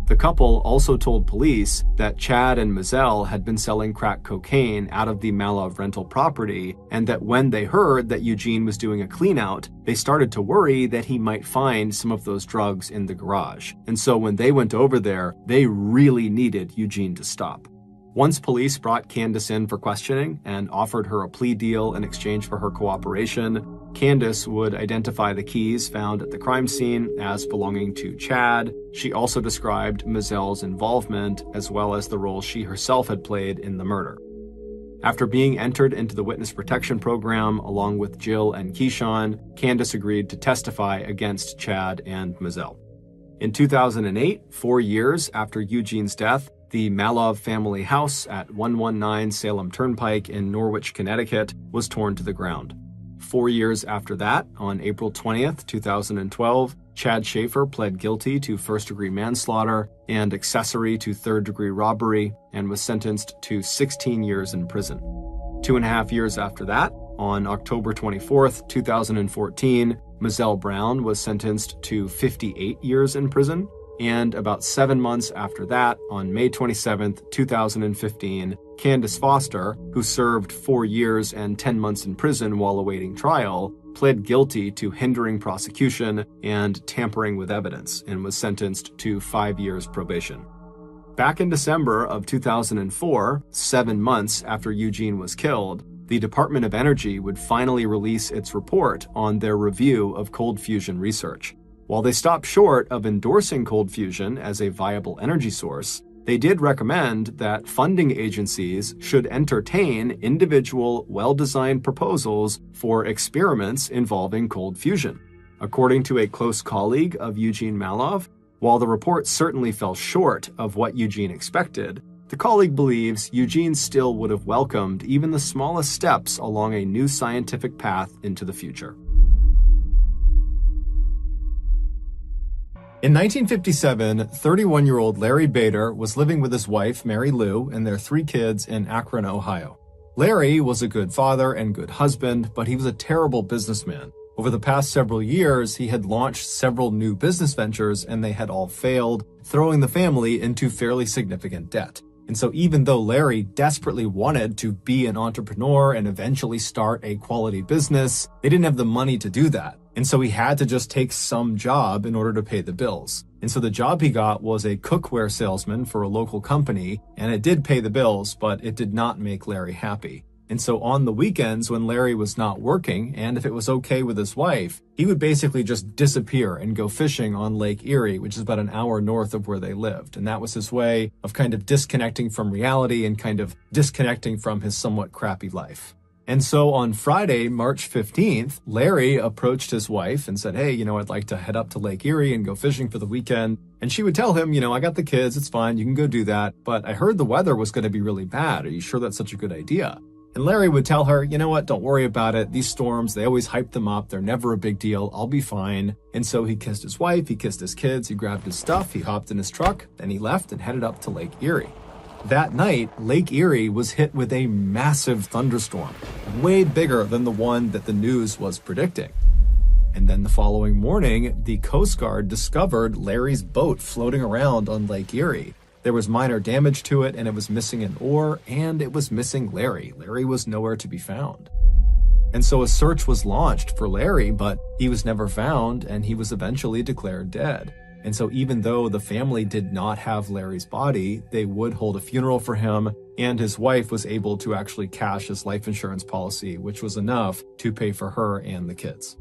A: The couple also told police that Chad and Moselle had been selling crack cocaine out of the Malov rental property, and that when they heard that Eugene was doing a cleanout, they started to worry that he might find some of those drugs in the garage. And so when they went over there, they really needed Eugene to stop. Once police brought Candace in for questioning and offered her a plea deal in exchange for her cooperation, Candace would identify the keys found at the crime scene as belonging to Chad. She also described Moselle's involvement as well as the role she herself had played in the murder. After being entered into the witness protection program along with Jill and Keyshawn, Candace agreed to testify against Chad and Moselle. In 2008, 4 years after Eugene's death, the Malov family house at 119 Salem Turnpike in Norwich, Connecticut, was torn to the ground. 4 years after that, on April 20th, 2012, Chad Schaefer pled guilty to first-degree manslaughter and accessory to third-degree robbery and was sentenced to 16 years in prison. 2.5 years after that, on October 24th, 2014, Moselle Brown was sentenced to 58 years in prison. And about 7 months after that, on May 27, 2015, Candace Foster, who served 4 years and 10 months in prison while awaiting trial, pled guilty to hindering prosecution and tampering with evidence and was sentenced to 5 years probation. Back in December of 2004, 7 months after Eugene was killed, the Department of Energy would finally release its report on their review of cold fusion research. While they stopped short of endorsing cold fusion as a viable energy source, they did recommend that funding agencies should entertain individual, well-designed proposals for experiments involving cold fusion. According to a close colleague of Eugene Malov, while the report certainly fell short of what Eugene expected, the colleague believes Eugene still would have welcomed even the smallest steps along a new scientific path into the future. In 1957, 31-year-old Larry Bader was living with his wife, Mary Lou, and their 3 kids in Akron, Ohio. Larry was a good father and good husband, but he was a terrible businessman. Over the past several years, he had launched several new business ventures, and they had all failed, throwing the family into fairly significant debt. And so even though Larry desperately wanted to be an entrepreneur and eventually start a quality business, they didn't have the money to do that. And so he had to just take some job in order to pay the bills. And so the job he got was a cookware salesman for a local company, and it did pay the bills, but it did not make Larry happy. And so on the weekends when Larry was not working, and if it was okay with his wife, he would basically just disappear and go fishing on Lake Erie, which is about an hour north of where they lived. And that was his way of kind of disconnecting from reality and kind of disconnecting from his somewhat crappy life. And so on Friday, March 15th, Larry approached his wife and said, hey, I'd like to head up to Lake Erie and go fishing for the weekend. And she would tell him, I got the kids, it's fine, you can go do that. But I heard the weather was going to be really bad. Are you sure that's such a good idea? And Larry would tell her, you know what, don't worry about it. These storms, they always hype them up. They're never a big deal. I'll be fine. And so he kissed his wife, he kissed his kids, he grabbed his stuff, he hopped in his truck, and he left and headed up to Lake Erie. That night, Lake Erie was hit with a massive thunderstorm, way bigger than the one that the news was predicting. And then the following morning, the Coast Guard discovered Larry's boat floating around on Lake Erie. There was minor damage to it, and it was missing an oar, and it was missing Larry. Larry was nowhere to be found. And so a search was launched for Larry, but he was never found, and he was eventually declared dead. And so even though the family did not have Larry's body, they would hold a funeral for him, and his wife was able to actually cash his life insurance policy, which was enough to pay for her and the kids.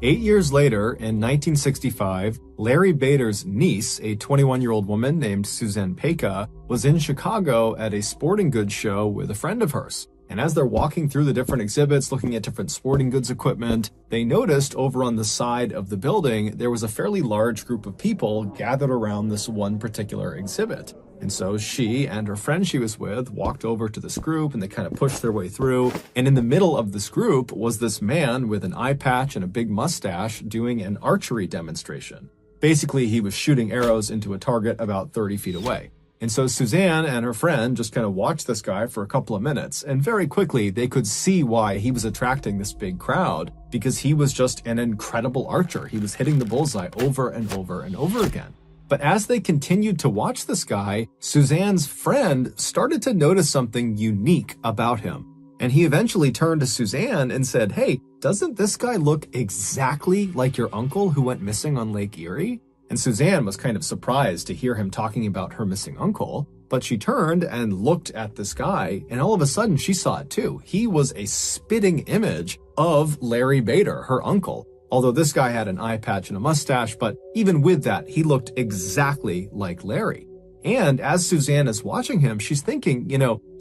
A: 8 years later, in 1965, Larry Bader's niece, a 21-year-old woman named Suzanne Peka, was in Chicago at a sporting goods show with a friend of hers. And as they're walking through the different exhibits, looking at different sporting goods equipment, they noticed over on the side of the building, there was a fairly large group of people gathered around this one particular exhibit. And so she and her friend she was with walked over to this group, and they kind of pushed their way through. And in the middle of this group was this man with an eye patch and a big mustache doing an archery demonstration. Basically, he was shooting arrows into a target about 30 feet away. And so Suzanne and her friend just kind of watched this guy for a couple of minutes, and very quickly they could see why he was attracting this big crowd, because he was just an incredible archer. He was hitting the bullseye over and over and over again. But as they continued to watch this guy, Suzanne's friend started to notice something unique about him. And he eventually turned to Suzanne and said, "Hey, doesn't this guy look exactly like your uncle who went missing on Lake Erie?" And Suzanne was kind of surprised to hear him talking about her missing uncle, but she turned and looked at this guy, and all of a sudden she saw it too. He was a spitting image of Larry Bader, her uncle. Although this guy had an eye patch and a mustache, but even with that, he looked exactly like Larry. And as Suzanne is watching him, she's thinking,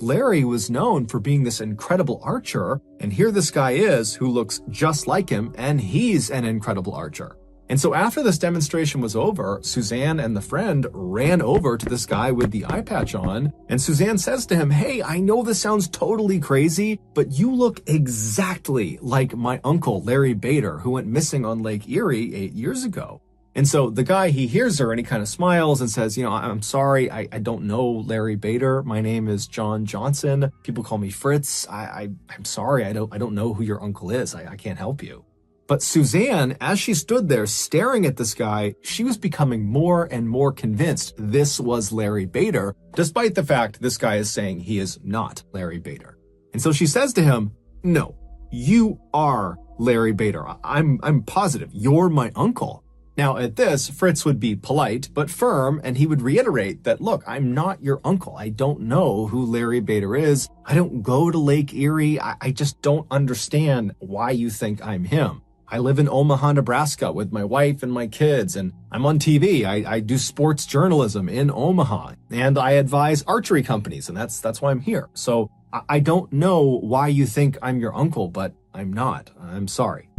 A: Larry was known for being this incredible archer, and here this guy is who looks just like him, and he's an incredible archer. And so after this demonstration was over, Suzanne and the friend ran over to this guy with the eye patch on, and Suzanne says to him, "Hey, I know this sounds totally crazy, but you look exactly like my uncle, Larry Bader, who went missing on Lake Erie 8 years ago." And so the guy, he hears her and he kind of smiles and says, "I'm sorry, I don't know Larry Bader. My name is John Johnson. People call me Fritz. I'm sorry, I don't know who your uncle is. I can't help you." But Suzanne, as she stood there staring at this guy, she was becoming more and more convinced this was Larry Bader, despite the fact this guy is saying he is not Larry Bader. And so she says to him, "No, you are Larry Bader. I'm positive you're my uncle." Now at this, Fritz would be polite but firm, and he would reiterate that, "Look, I'm not your uncle. I don't know who Larry Bader is. I don't go to Lake Erie. I just don't understand why you think I'm him. I live in Omaha, Nebraska with my wife and my kids, and I'm on TV. I do sports journalism in Omaha, and I advise archery companies, and that's why I'm here. So I don't know why you think I'm your uncle, but I'm not. I'm sorry."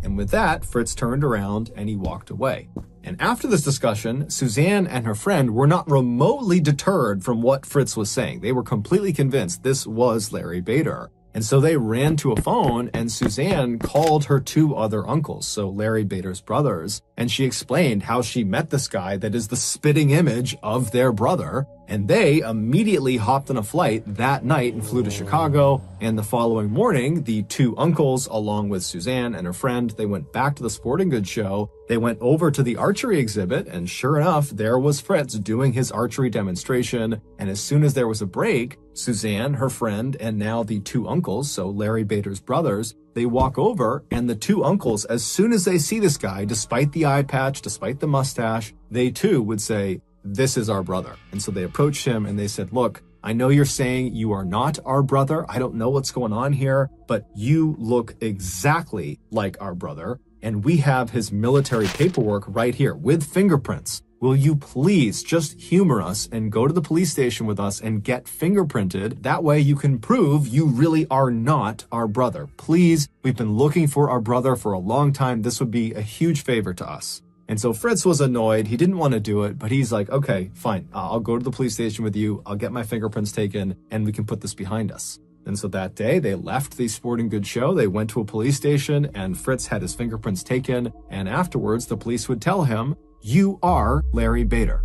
A: And with that, Fritz turned around and he walked away. And after this discussion, Suzanne and her friend were not remotely deterred from what Fritz was saying. They were completely convinced this was Larry Bader. And so they ran to a phone, and Suzanne called her two other uncles, so Larry Bader's brothers, and she explained how she met this guy that is the spitting image of their brother, and they immediately hopped on a flight that night and flew to Chicago. And the following morning, the two uncles, along with Suzanne and her friend, they went back to the sporting goods show. They went over to the archery exhibit, and sure enough, there was Fritz doing his archery demonstration. And as soon as there was a break, Suzanne, her friend, and now the two uncles, so Larry Bader's brothers, they walk over, and the two uncles, as soon as they see this guy, despite the eye patch, despite the mustache, they too would say, "This is our brother." And so they approached him and they said, "Look, I know you're saying you are not our brother. I don't know what's going on here, but you look exactly like our brother, and we have his military paperwork right here with fingerprints. Will you please just humor us and go to the police station with us and get fingerprinted? That way you can prove you really are not our brother. Please, we've been looking for our brother for a long time. This would be a huge favor to us." And so Fritz was annoyed. He didn't want to do it, but he's like, "Okay, fine. I'll go to the police station with you. I'll get my fingerprints taken, and we can put this behind us." And so that day, they left the sporting goods show. They went to a police station, and Fritz had his fingerprints taken. And afterwards, the police would tell him, "You are Larry Bader."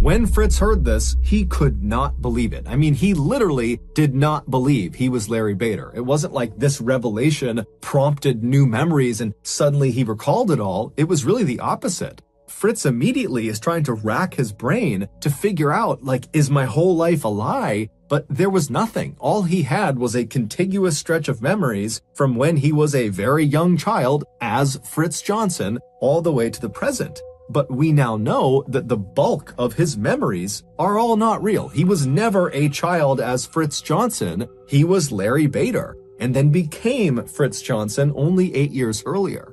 A: When Fritz heard this, he could not believe it. I mean, he literally did not believe he was Larry Bader. It wasn't like this revelation prompted new memories and suddenly he recalled it all. It was really the opposite. Fritz immediately is trying to rack his brain to figure out, is my whole life a lie? But there was nothing. All he had was a contiguous stretch of memories from when he was a very young child as Fritz Johnson all the way to the present. But we now know that the bulk of his memories are all not real. He was never a child as Fritz Johnson. He was Larry Bader, and then became Fritz Johnson only 8 years earlier.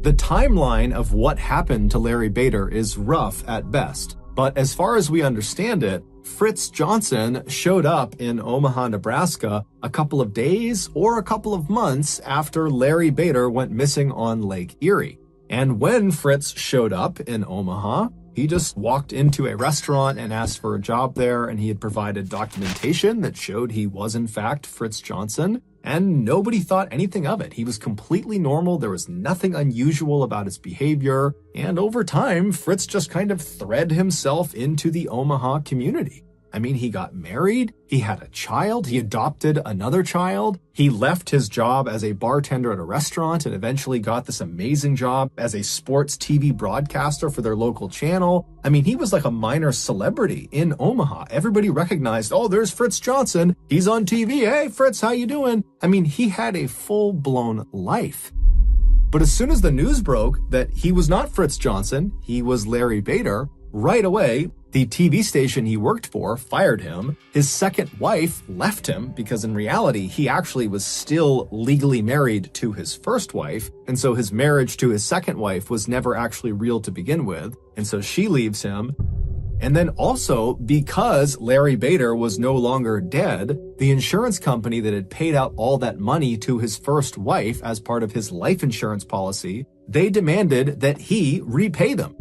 A: The timeline of what happened to Larry Bader is rough at best, but as far as we understand it, Fritz Johnson showed up in Omaha, Nebraska a couple of days or a couple of months after Larry Bader went missing on Lake Erie. And when Fritz showed up in Omaha, he just walked into a restaurant and asked for a job there, and he had provided documentation that showed he was in fact Fritz Johnson, and nobody thought anything of it. He was completely normal. There was nothing unusual about his behavior, and over time, Fritz just kind of thread himself into the Omaha community. I mean, he got married, he had a child, he adopted another child, he left his job as a bartender at a restaurant and eventually got this amazing job as a sports TV broadcaster for their local channel. I mean, he was like a minor celebrity in Omaha. Everybody recognized, oh, there's Fritz Johnson, he's on TV, hey Fritz, how you doing? I mean, he had a full-blown life. But as soon as the news broke that he was not Fritz Johnson, he was Larry Bader, right away, the TV station he worked for fired him. His second wife left him because in reality, he actually was still legally married to his first wife. And so his marriage to his second wife was never actually real to begin with. And so she leaves him. And then also, because Larry Bader was no longer dead, the insurance company that had paid out all that money to his first wife as part of his life insurance policy, they demanded that he repay them.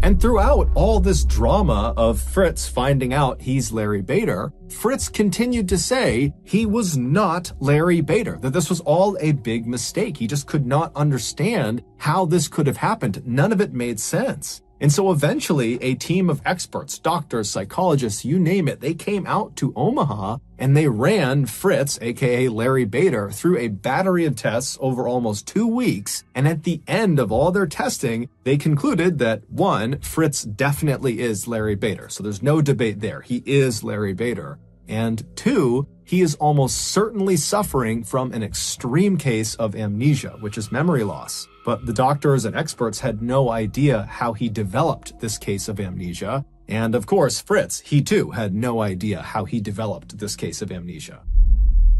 A: And throughout all this drama of Fritz finding out he's Larry Bader, Fritz continued to say he was not Larry Bader, that this was all a big mistake. He just could not understand how this could have happened. None of it made sense. And so eventually a team of experts, doctors, psychologists, you name it, they came out to Omaha and they ran Fritz, aka Larry Bader, through a battery of tests over almost 2 weeks. And at the end of all their testing, they concluded that 1, Fritz definitely is Larry Bader. So there's no debate there. He is Larry Bader. And 2, he is almost certainly suffering from an extreme case of amnesia, which is memory loss. But the doctors and experts had no idea how he developed this case of amnesia. And of course, Fritz, he too had no idea how he developed this case of amnesia.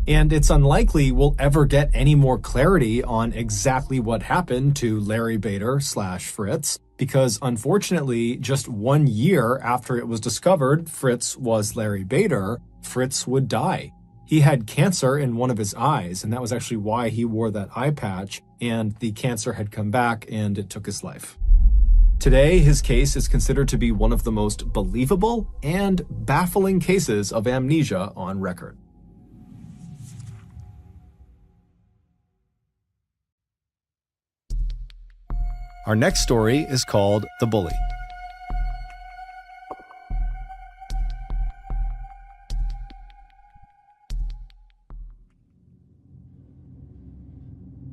A: And it's unlikely we'll ever get any more clarity on exactly what happened to Larry Bader / Fritz, because unfortunately, just 1 year after it was discovered Fritz was Larry Bader, Fritz would die. He had cancer in one of his eyes, and that was actually why he wore that eye patch, and the cancer had come back and it took his life. Today, his case is considered to be one of the most believable and baffling cases of amnesia on record. Our next story is called The Bully.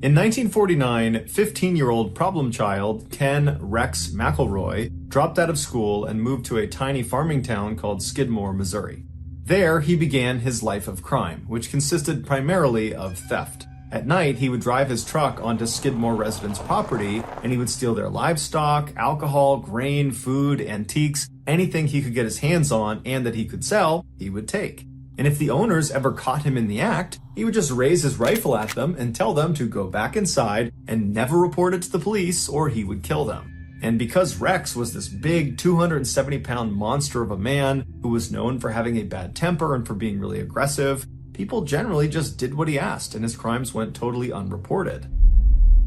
A: In 1949, 15-year-old problem child Ken Rex McElroy dropped out of school and moved to a tiny farming town called Skidmore, Missouri. There, he began his life of crime, which consisted primarily of theft. At night, he would drive his truck onto Skidmore residents' property, and he would steal their livestock, alcohol, grain, food, antiques, anything he could get his hands on and that he could sell, he would take. And if the owners ever caught him in the act, he would just raise his rifle at them and tell them to go back inside and never report it to the police or he would kill them. And because Rex was this big 270-pound monster of a man who was known for having a bad temper and for being really aggressive, people generally just did what he asked and his crimes went totally unreported.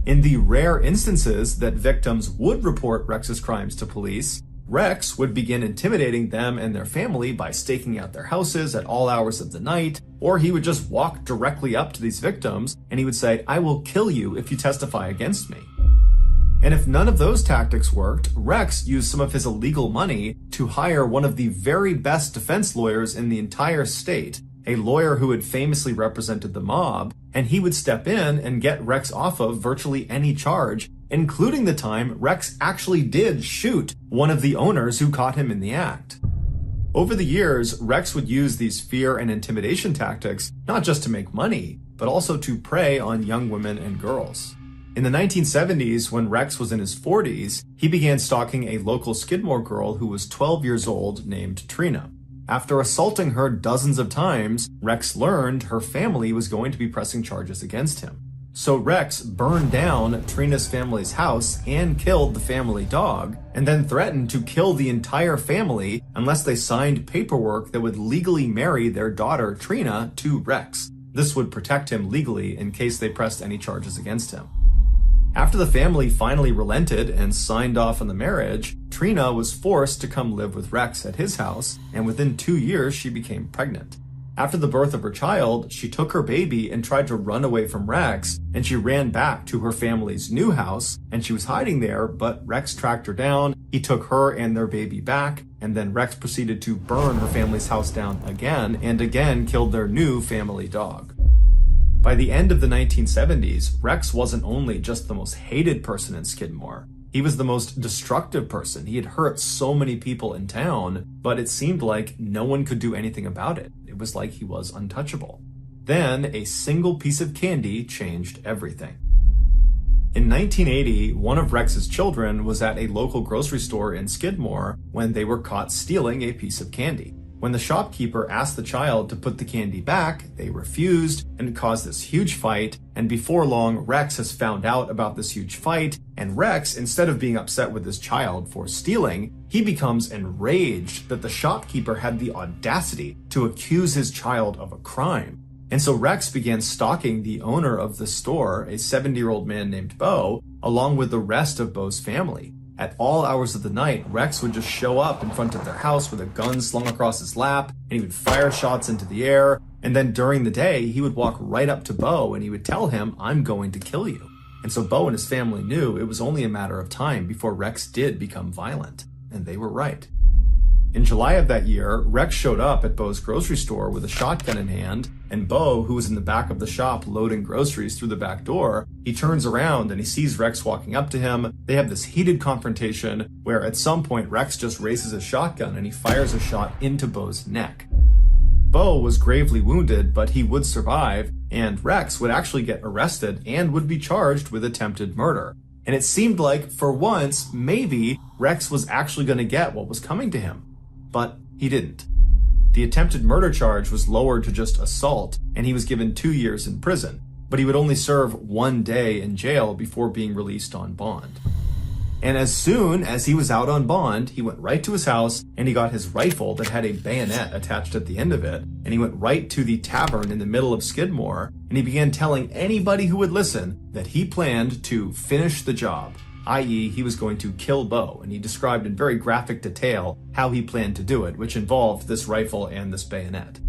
A: In the rare instances that victims would report Rex's crimes to police, Rex would begin intimidating them and their family by staking out their houses at all hours of the night, or he would just walk directly up to these victims and he would say, "I will kill you if you testify against me." And if none of those tactics worked, Rex used some of his illegal money to hire one of the very best defense lawyers in the entire state, a lawyer who had famously represented the mob, and he would step in and get Rex off of virtually any charge, including the time Rex actually did shoot one of the owners who caught him in the act. Over the years, Rex would use these fear and intimidation tactics not just to make money, but also to prey on young women and girls. In the 1970s, when Rex was in his 40s, he began stalking a local Skidmore girl who was 12 years old named Trina. After assaulting her dozens of times, Rex learned her family was going to be pressing charges against him. So Rex burned down Trina's family's house and killed the family dog, and then threatened to kill the entire family unless they signed paperwork that would legally marry their daughter Trina to Rex. This would protect him legally in case they pressed any charges against him. After the family finally relented and signed off on the marriage, Trina was forced to come live with Rex at his house, and within 2 years she became pregnant. After the birth of her child, she took her baby and tried to run away from Rex, and she ran back to her family's new house, and she was hiding there, but Rex tracked her down, he took her and their baby back, and then Rex proceeded to burn her family's house down again, and again killed their new family dog. By the end of the 1970s, Rex wasn't only just the most hated person in Skidmore, he was the most destructive person. He had hurt so many people in town, but it seemed like no one could do anything about it. It was like he was untouchable. Then, a single piece of candy changed everything. In 1980, one of Rex's children was at a local grocery store in Skidmore when they were caught stealing a piece of candy. When the shopkeeper asked the child to put the candy back, they refused, and it caused this huge fight, and before long, Rex has found out about this huge fight, and Rex, instead of being upset with his child for stealing, he becomes enraged that the shopkeeper had the audacity to accuse his child of a crime. And so Rex began stalking the owner of the store, a 70-year-old man named Bo, along with the rest of Bo's family. At all hours of the night, Rex would just show up in front of their house with a gun slung across his lap, and he would fire shots into the air, and then during the day, he would walk right up to Bo and he would tell him, "I'm going to kill you." And so Bo and his family knew it was only a matter of time before Rex did become violent, and they were right. In July of that year, Rex showed up at Bo's grocery store with a shotgun in hand, and Bo, who was in the back of the shop loading groceries through the back door, he turns around and he sees Rex walking up to him. They have this heated confrontation where at some point Rex just raises his shotgun and he fires a shot into Bo's neck. Bo was gravely wounded, but he would survive, and Rex would actually get arrested and would be charged with attempted murder. And it seemed like, for once, maybe Rex was actually going to get what was coming to him. But he didn't. The attempted murder charge was lowered to just assault, and he was given 2 years in prison, but he would only serve 1 day in jail before being released on bond. And as soon as he was out on bond, he went right to his house and he got his rifle that had a bayonet attached at the end of it, and he went right to the tavern in the middle of Skidmore, and he began telling anybody who would listen that he planned to finish the job. i.e., he was going to kill Bo, and he described in very graphic detail how he planned to do it, which involved this rifle and this bayonet.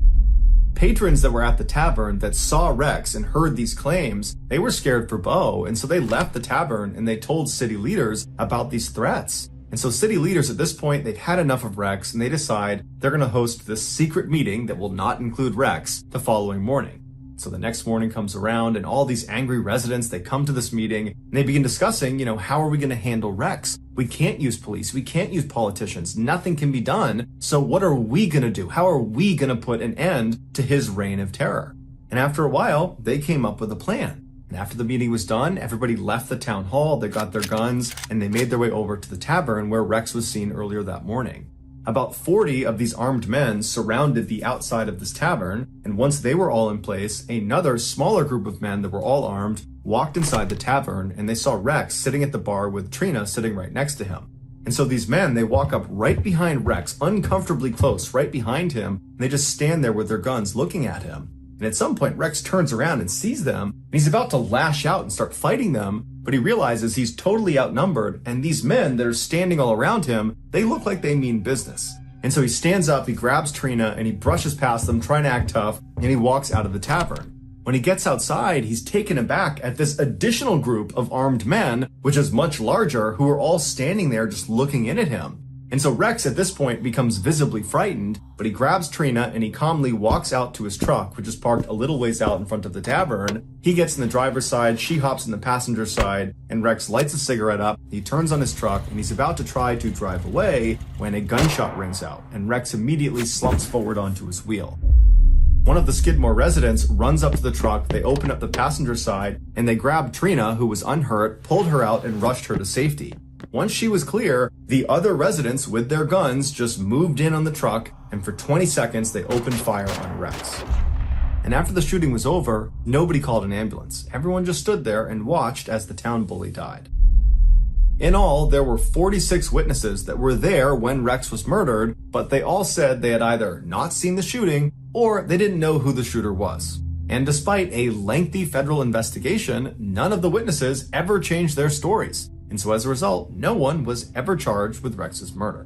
A: Patrons that were at the tavern that saw Rex and heard these claims, they were scared for Bo, and so they left the tavern and they told city leaders about these threats. And so city leaders at this point, they've had enough of Rex, and they decide they're going to host this secret meeting that will not include Rex the following morning. So the next morning comes around, and all these angry residents, they come to this meeting and they begin discussing, how are we going to handle Rex? We can't use police. We can't use politicians. Nothing can be done. So what are we going to do? How are we going to put an end to his reign of terror? And after a while, they came up with a plan. And after the meeting was done, everybody left the town hall, they got their guns, and they made their way over to the tavern where Rex was seen earlier that morning. About 40 of these armed men surrounded the outside of this tavern, and once they were all in place, another smaller group of men that were all armed walked inside the tavern, and they saw Rex sitting at the bar with Trina sitting right next to him. And so these men, they walk up right behind Rex, uncomfortably close, right behind him, and they just stand there with their guns looking at him. And at some point, Rex turns around and sees them, and he's about to lash out and start fighting them, but he realizes he's totally outnumbered, and these men that are standing all around him, they look like they mean business. And so he stands up, he grabs Trina, and he brushes past them, trying to act tough, and he walks out of the tavern. When he gets outside, he's taken aback at this additional group of armed men, which is much larger, who are all standing there just looking in at him. And so Rex at this point becomes visibly frightened, but he grabs Trina and he calmly walks out to his truck, which is parked a little ways out in front of the tavern. He gets in the driver's side, she hops in the passenger side, and Rex lights a cigarette up. He turns on his truck and he's about to try to drive away when a gunshot rings out, and Rex immediately slumps forward onto his wheel. One of the Skidmore residents runs up to the truck, they open up the passenger side, and they grab Trina, who was unhurt, pulled her out, and rushed her to safety. Once she was clear, the other residents with their guns just moved in on the truck, and for 20 seconds they opened fire on Rex. And after the shooting was over, nobody called an ambulance. Everyone just stood there and watched as the town bully died. In all, there were 46 witnesses that were there when Rex was murdered, but they all said they had either not seen the shooting or they didn't know who the shooter was. And despite a lengthy federal investigation, none of the witnesses ever changed their stories. And so as a result, no one was ever charged with Rex's murder.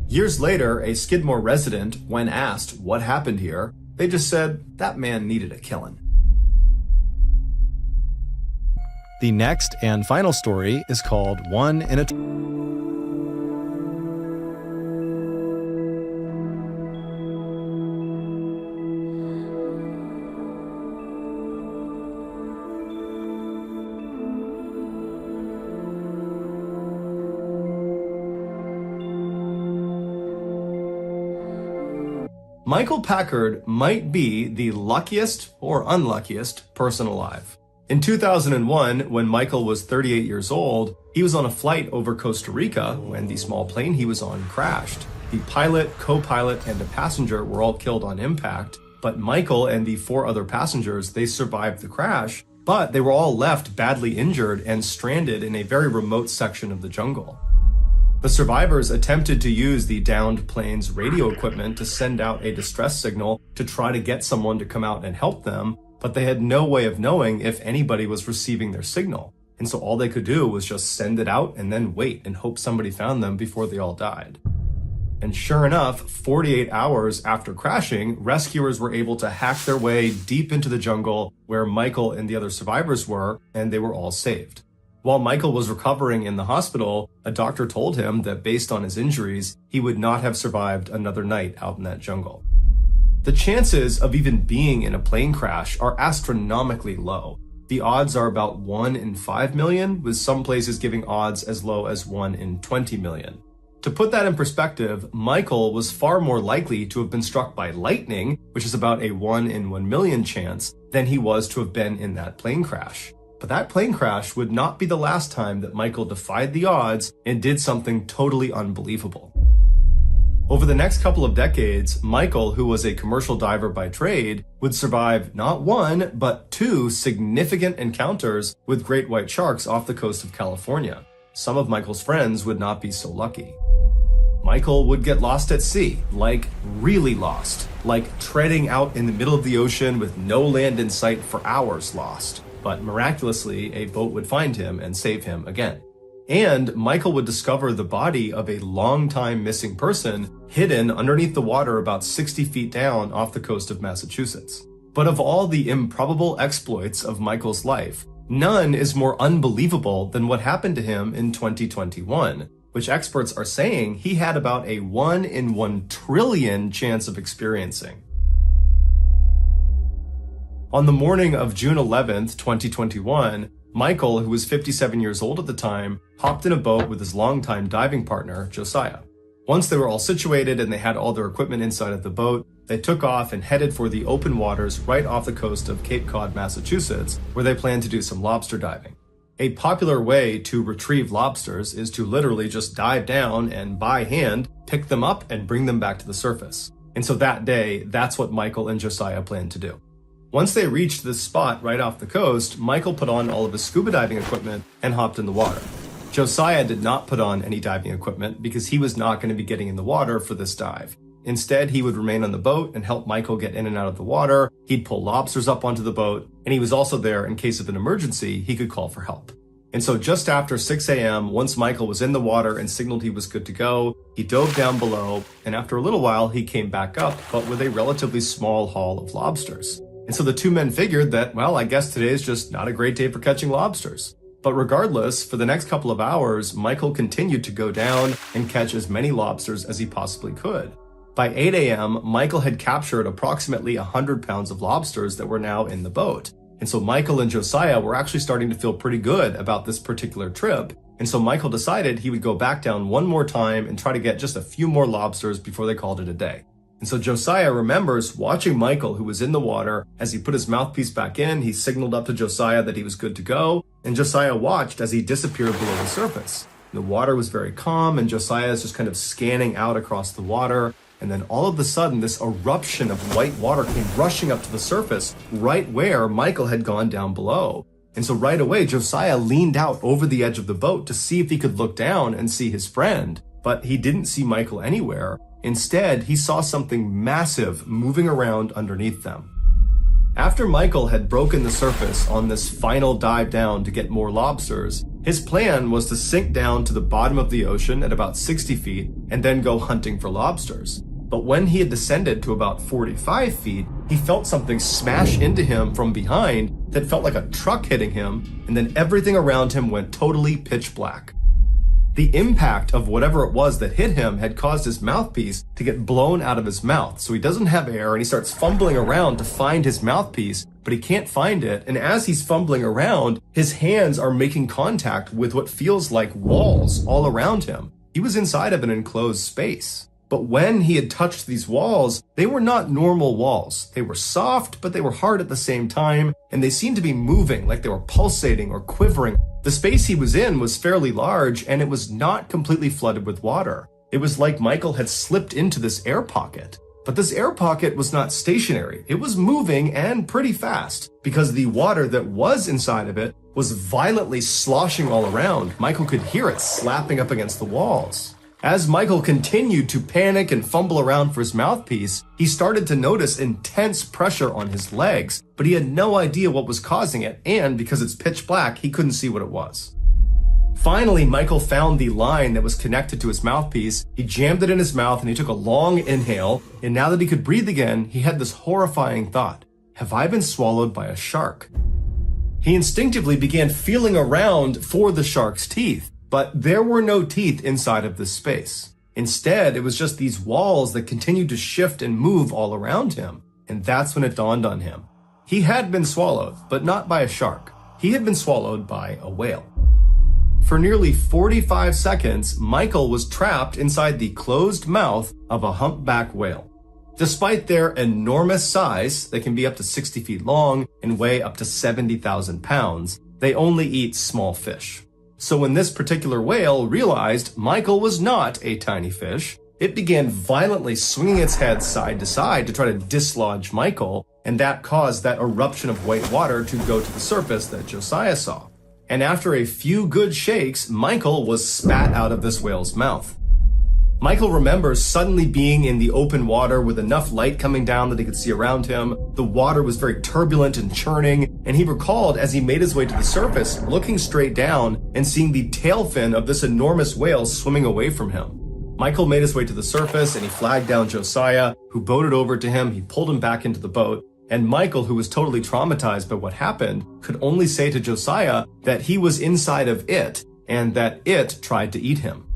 A: Years later, a Skidmore resident, when asked what happened here, they just said that man needed a killing. The next and final story is called One in a... Michael Packard might be the luckiest or unluckiest person alive. In 2001, when Michael was 38 years old, he was on a flight over Costa Rica when the small plane he was on crashed. The pilot, co-pilot, and the passenger were all killed on impact, but Michael and the 4 other passengers, they survived the crash, but they were all left badly injured and stranded in a very remote section of the jungle. The survivors attempted to use the downed plane's radio equipment to send out a distress signal to try to get someone to come out and help them, but they had no way of knowing if anybody was receiving their signal. And so all they could do was just send it out and then wait and hope somebody found them before they all died. And sure enough, 48 hours after crashing, rescuers were able to hack their way deep into the jungle where Michael and the other survivors were, and they were all saved. While Michael was recovering in the hospital, a doctor told him that based on his injuries, he would not have survived another night out in that jungle. The chances of even being in a plane crash are astronomically low. The odds are about 1 in 5 million, with some places giving odds as low as 1 in 20 million. To put that in perspective, Michael was far more likely to have been struck by lightning, which is about a 1 in 1 million chance, than he was to have been in that plane crash. But that plane crash would not be the last time that Michael defied the odds and did something totally unbelievable. Over the next couple of decades, Michael, who was a commercial diver by trade, would survive not 1, but 2 significant encounters with great white sharks off the coast of California. Some of Michael's friends would not be so lucky. Michael would get lost at sea, like really lost, like treading out in the middle of the ocean with no land in sight for hours lost. But miraculously, a boat would find him and save him again. And Michael would discover the body of a long-time missing person hidden underneath the water about 60 feet down off the coast of Massachusetts. But of all the improbable exploits of Michael's life, none is more unbelievable than what happened to him in 2021, which experts are saying he had about a 1 in 1 trillion chance of experiencing. On the morning of June 11th, 2021, Michael, who was 57 years old at the time, hopped in a boat with his longtime diving partner, Josiah. Once they were all situated and they had all their equipment inside of the boat, they took off and headed for the open waters right off the coast of Cape Cod, Massachusetts, where they planned to do some lobster diving. A popular way to retrieve lobsters is to literally just dive down and by hand pick them up and bring them back to the surface. And so that day, that's what Michael and Josiah planned to do. Once they reached this spot right off the coast, Michael put on all of his scuba diving equipment and hopped in the water. Josiah did not put on any diving equipment because he was not going to be getting in the water for this dive. Instead, he would remain on the boat and help Michael get in and out of the water. He'd pull lobsters up onto the boat, and he was also there in case of an emergency, he could call for help. And so just after 6 a.m., once Michael was in the water and signaled he was good to go, he dove down below, and after a little while, he came back up, but with a relatively small haul of lobsters. And so the two men figured that, well, I guess today is just not a great day for catching lobsters. But regardless, for the next couple of hours, Michael continued to go down and catch as many lobsters as he possibly could. By 8 a.m., Michael had captured approximately 100 pounds of lobsters that were now in the boat. And so Michael and Josiah were actually starting to feel pretty good about this particular trip. And so Michael decided he would go back down one more time and try to get just a few more lobsters before they called it a day. And so Josiah remembers watching Michael, who was in the water. As he put his mouthpiece back in, he signaled up to Josiah that he was good to go. And Josiah watched as he disappeared below the surface. The water was very calm, and Josiah is just kind of scanning out across the water. And then all of a sudden, this eruption of white water came rushing up to the surface right where Michael had gone down below. And so right away, Josiah leaned out over the edge of the boat to see if he could look down and see his friend. But he didn't see Michael anywhere. Instead, he saw something massive moving around underneath them. After Michael had broken the surface on this final dive down to get more lobsters, his plan was to sink down to the bottom of the ocean at about 60 feet and then go hunting for lobsters. But when he had descended to about 45 feet, he felt something smash into him from behind that felt like a truck hitting him, and then everything around him went totally pitch black. The impact of whatever it was that hit him had caused his mouthpiece to get blown out of his mouth. So he doesn't have air, and he starts fumbling around to find his mouthpiece, but he can't find it. And as he's fumbling around, his hands are making contact with what feels like walls all around him. He was inside of an enclosed space. But when he had touched these walls, they were not normal walls. They were soft, but they were hard at the same time, and they seemed to be moving, like they were pulsating or quivering. The space he was in was fairly large, and it was not completely flooded with water. It was like Michael had slipped into this air pocket. But this air pocket was not stationary. It was moving, and pretty fast, because the water that was inside of it was violently sloshing all around. Michael could hear it slapping up against the walls. As Michael continued to panic and fumble around for his mouthpiece, he started to notice intense pressure on his legs, but he had no idea what was causing it, and because it's pitch black, he couldn't see what it was. Finally, Michael found the line that was connected to his mouthpiece. He jammed it in his mouth and he took a long inhale, and now that he could breathe again, he had this horrifying thought: have I been swallowed by a shark? He instinctively began feeling around for the shark's teeth. But there were no teeth inside of this space. Instead, it was just these walls that continued to shift and move all around him. And that's when it dawned on him. He had been swallowed, but not by a shark. He had been swallowed by a whale. For nearly 45 seconds, Michael was trapped inside the closed mouth of a humpback whale. Despite their enormous size, they can be up to 60 feet long and weigh up to 70,000 pounds, they only eat small fish. So when this particular whale realized Michael was not a tiny fish, it began violently swinging its head side to side to try to dislodge Michael, and that caused that eruption of white water to go to the surface that Josiah saw. And after a few good shakes, Michael was spat out of this whale's mouth. Michael remembers suddenly being in the open water with enough light coming down that he could see around him. The water was very turbulent and churning, and he recalled as he made his way to the surface, looking straight down and seeing the tail fin of this enormous whale swimming away from him. Michael made his way to the surface and he flagged down Josiah, who boated over to him. He pulled him back into the boat, and Michael, who was totally traumatized by what happened, could only say to Josiah that he was inside of it and that it tried to eat him.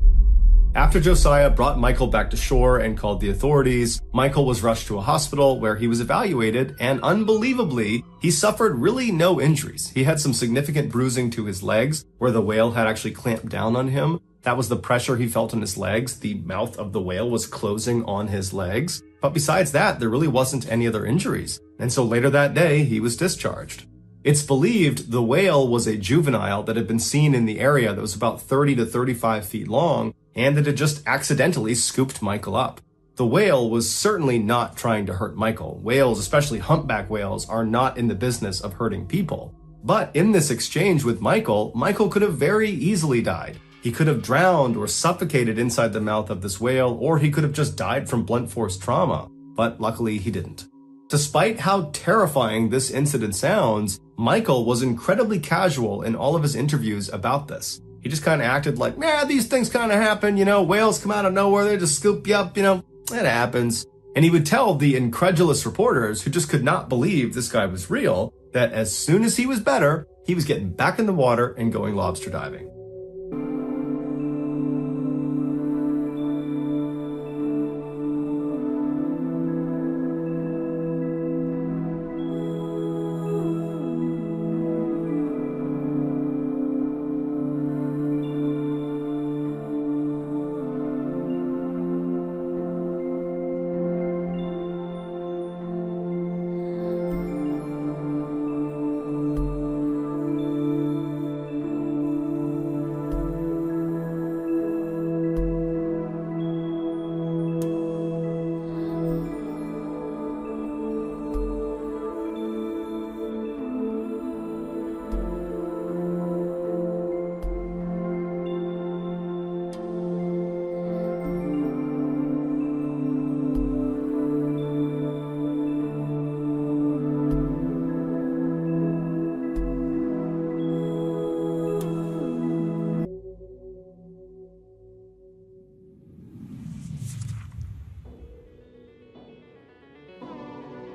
A: After Josiah brought Michael back to shore and called the authorities, Michael was rushed to a hospital where he was evaluated, and unbelievably, he suffered really no injuries. He had some significant bruising to his legs where the whale had actually clamped down on him. That was the pressure he felt in his legs. The mouth of the whale was closing on his legs. But besides that, there really wasn't any other injuries. And so later that day, he was discharged. It's believed the whale was a juvenile that had been seen in the area that was about 30 to 35 feet long, and that had just accidentally scooped Michael up. The whale was certainly not trying to hurt Michael. Whales, especially humpback whales, are not in the business of hurting people. But in this exchange with Michael, Michael could have very easily died. He could have drowned or suffocated inside the mouth of this whale, or he could have just died from blunt force trauma. But luckily he didn't. Despite how terrifying this incident sounds, Michael was incredibly casual in all of his interviews about this. He just kind of acted like, these things kind of happen, whales come out of nowhere, they just scoop you up, it happens. And he would tell the incredulous reporters who just could not believe this guy was real, that as soon as he was better, he was getting back in the water and going lobster diving.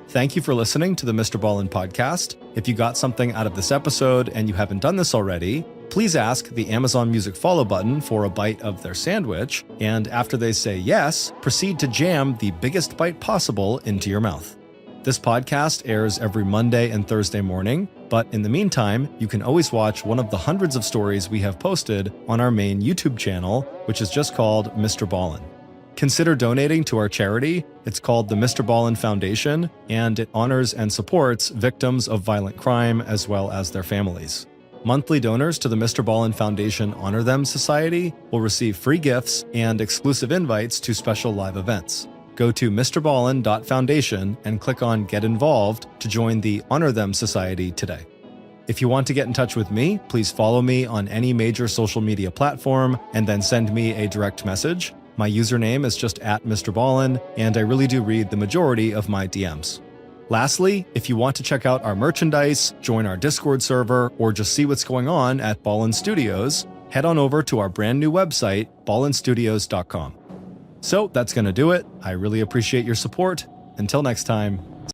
A: Thank you for listening to the MrBallen Podcast. If you got something out of this episode and you haven't done this already, please ask the Amazon Music follow button for a bite of their sandwich, and after they say yes, proceed to jam the biggest bite possible into your mouth. This podcast airs every Monday and Thursday morning, but in the meantime, you can always watch one of the hundreds of stories we have posted on our main YouTube channel, which is just called MrBallen. Consider donating to our charity. It's called the MrBallen Foundation, and it honors and supports victims of violent crime as well as their families. Monthly donors to the MrBallen Foundation Honor Them Society will receive free gifts and exclusive invites to special live events. Go to MrBallen.Foundation and click on Get Involved to join the Honor Them Society today. If you want to get in touch with me, please follow me on any major social media platform and then send me a direct message. My username is just @MrBallen, and I really do read the majority of my DMs. Lastly, if you want to check out our merchandise, join our Discord server, or just see what's going on at Ballen Studios, head on over to our brand new website, ballenstudios.com. So that's going to do it. I really appreciate your support. Until next time,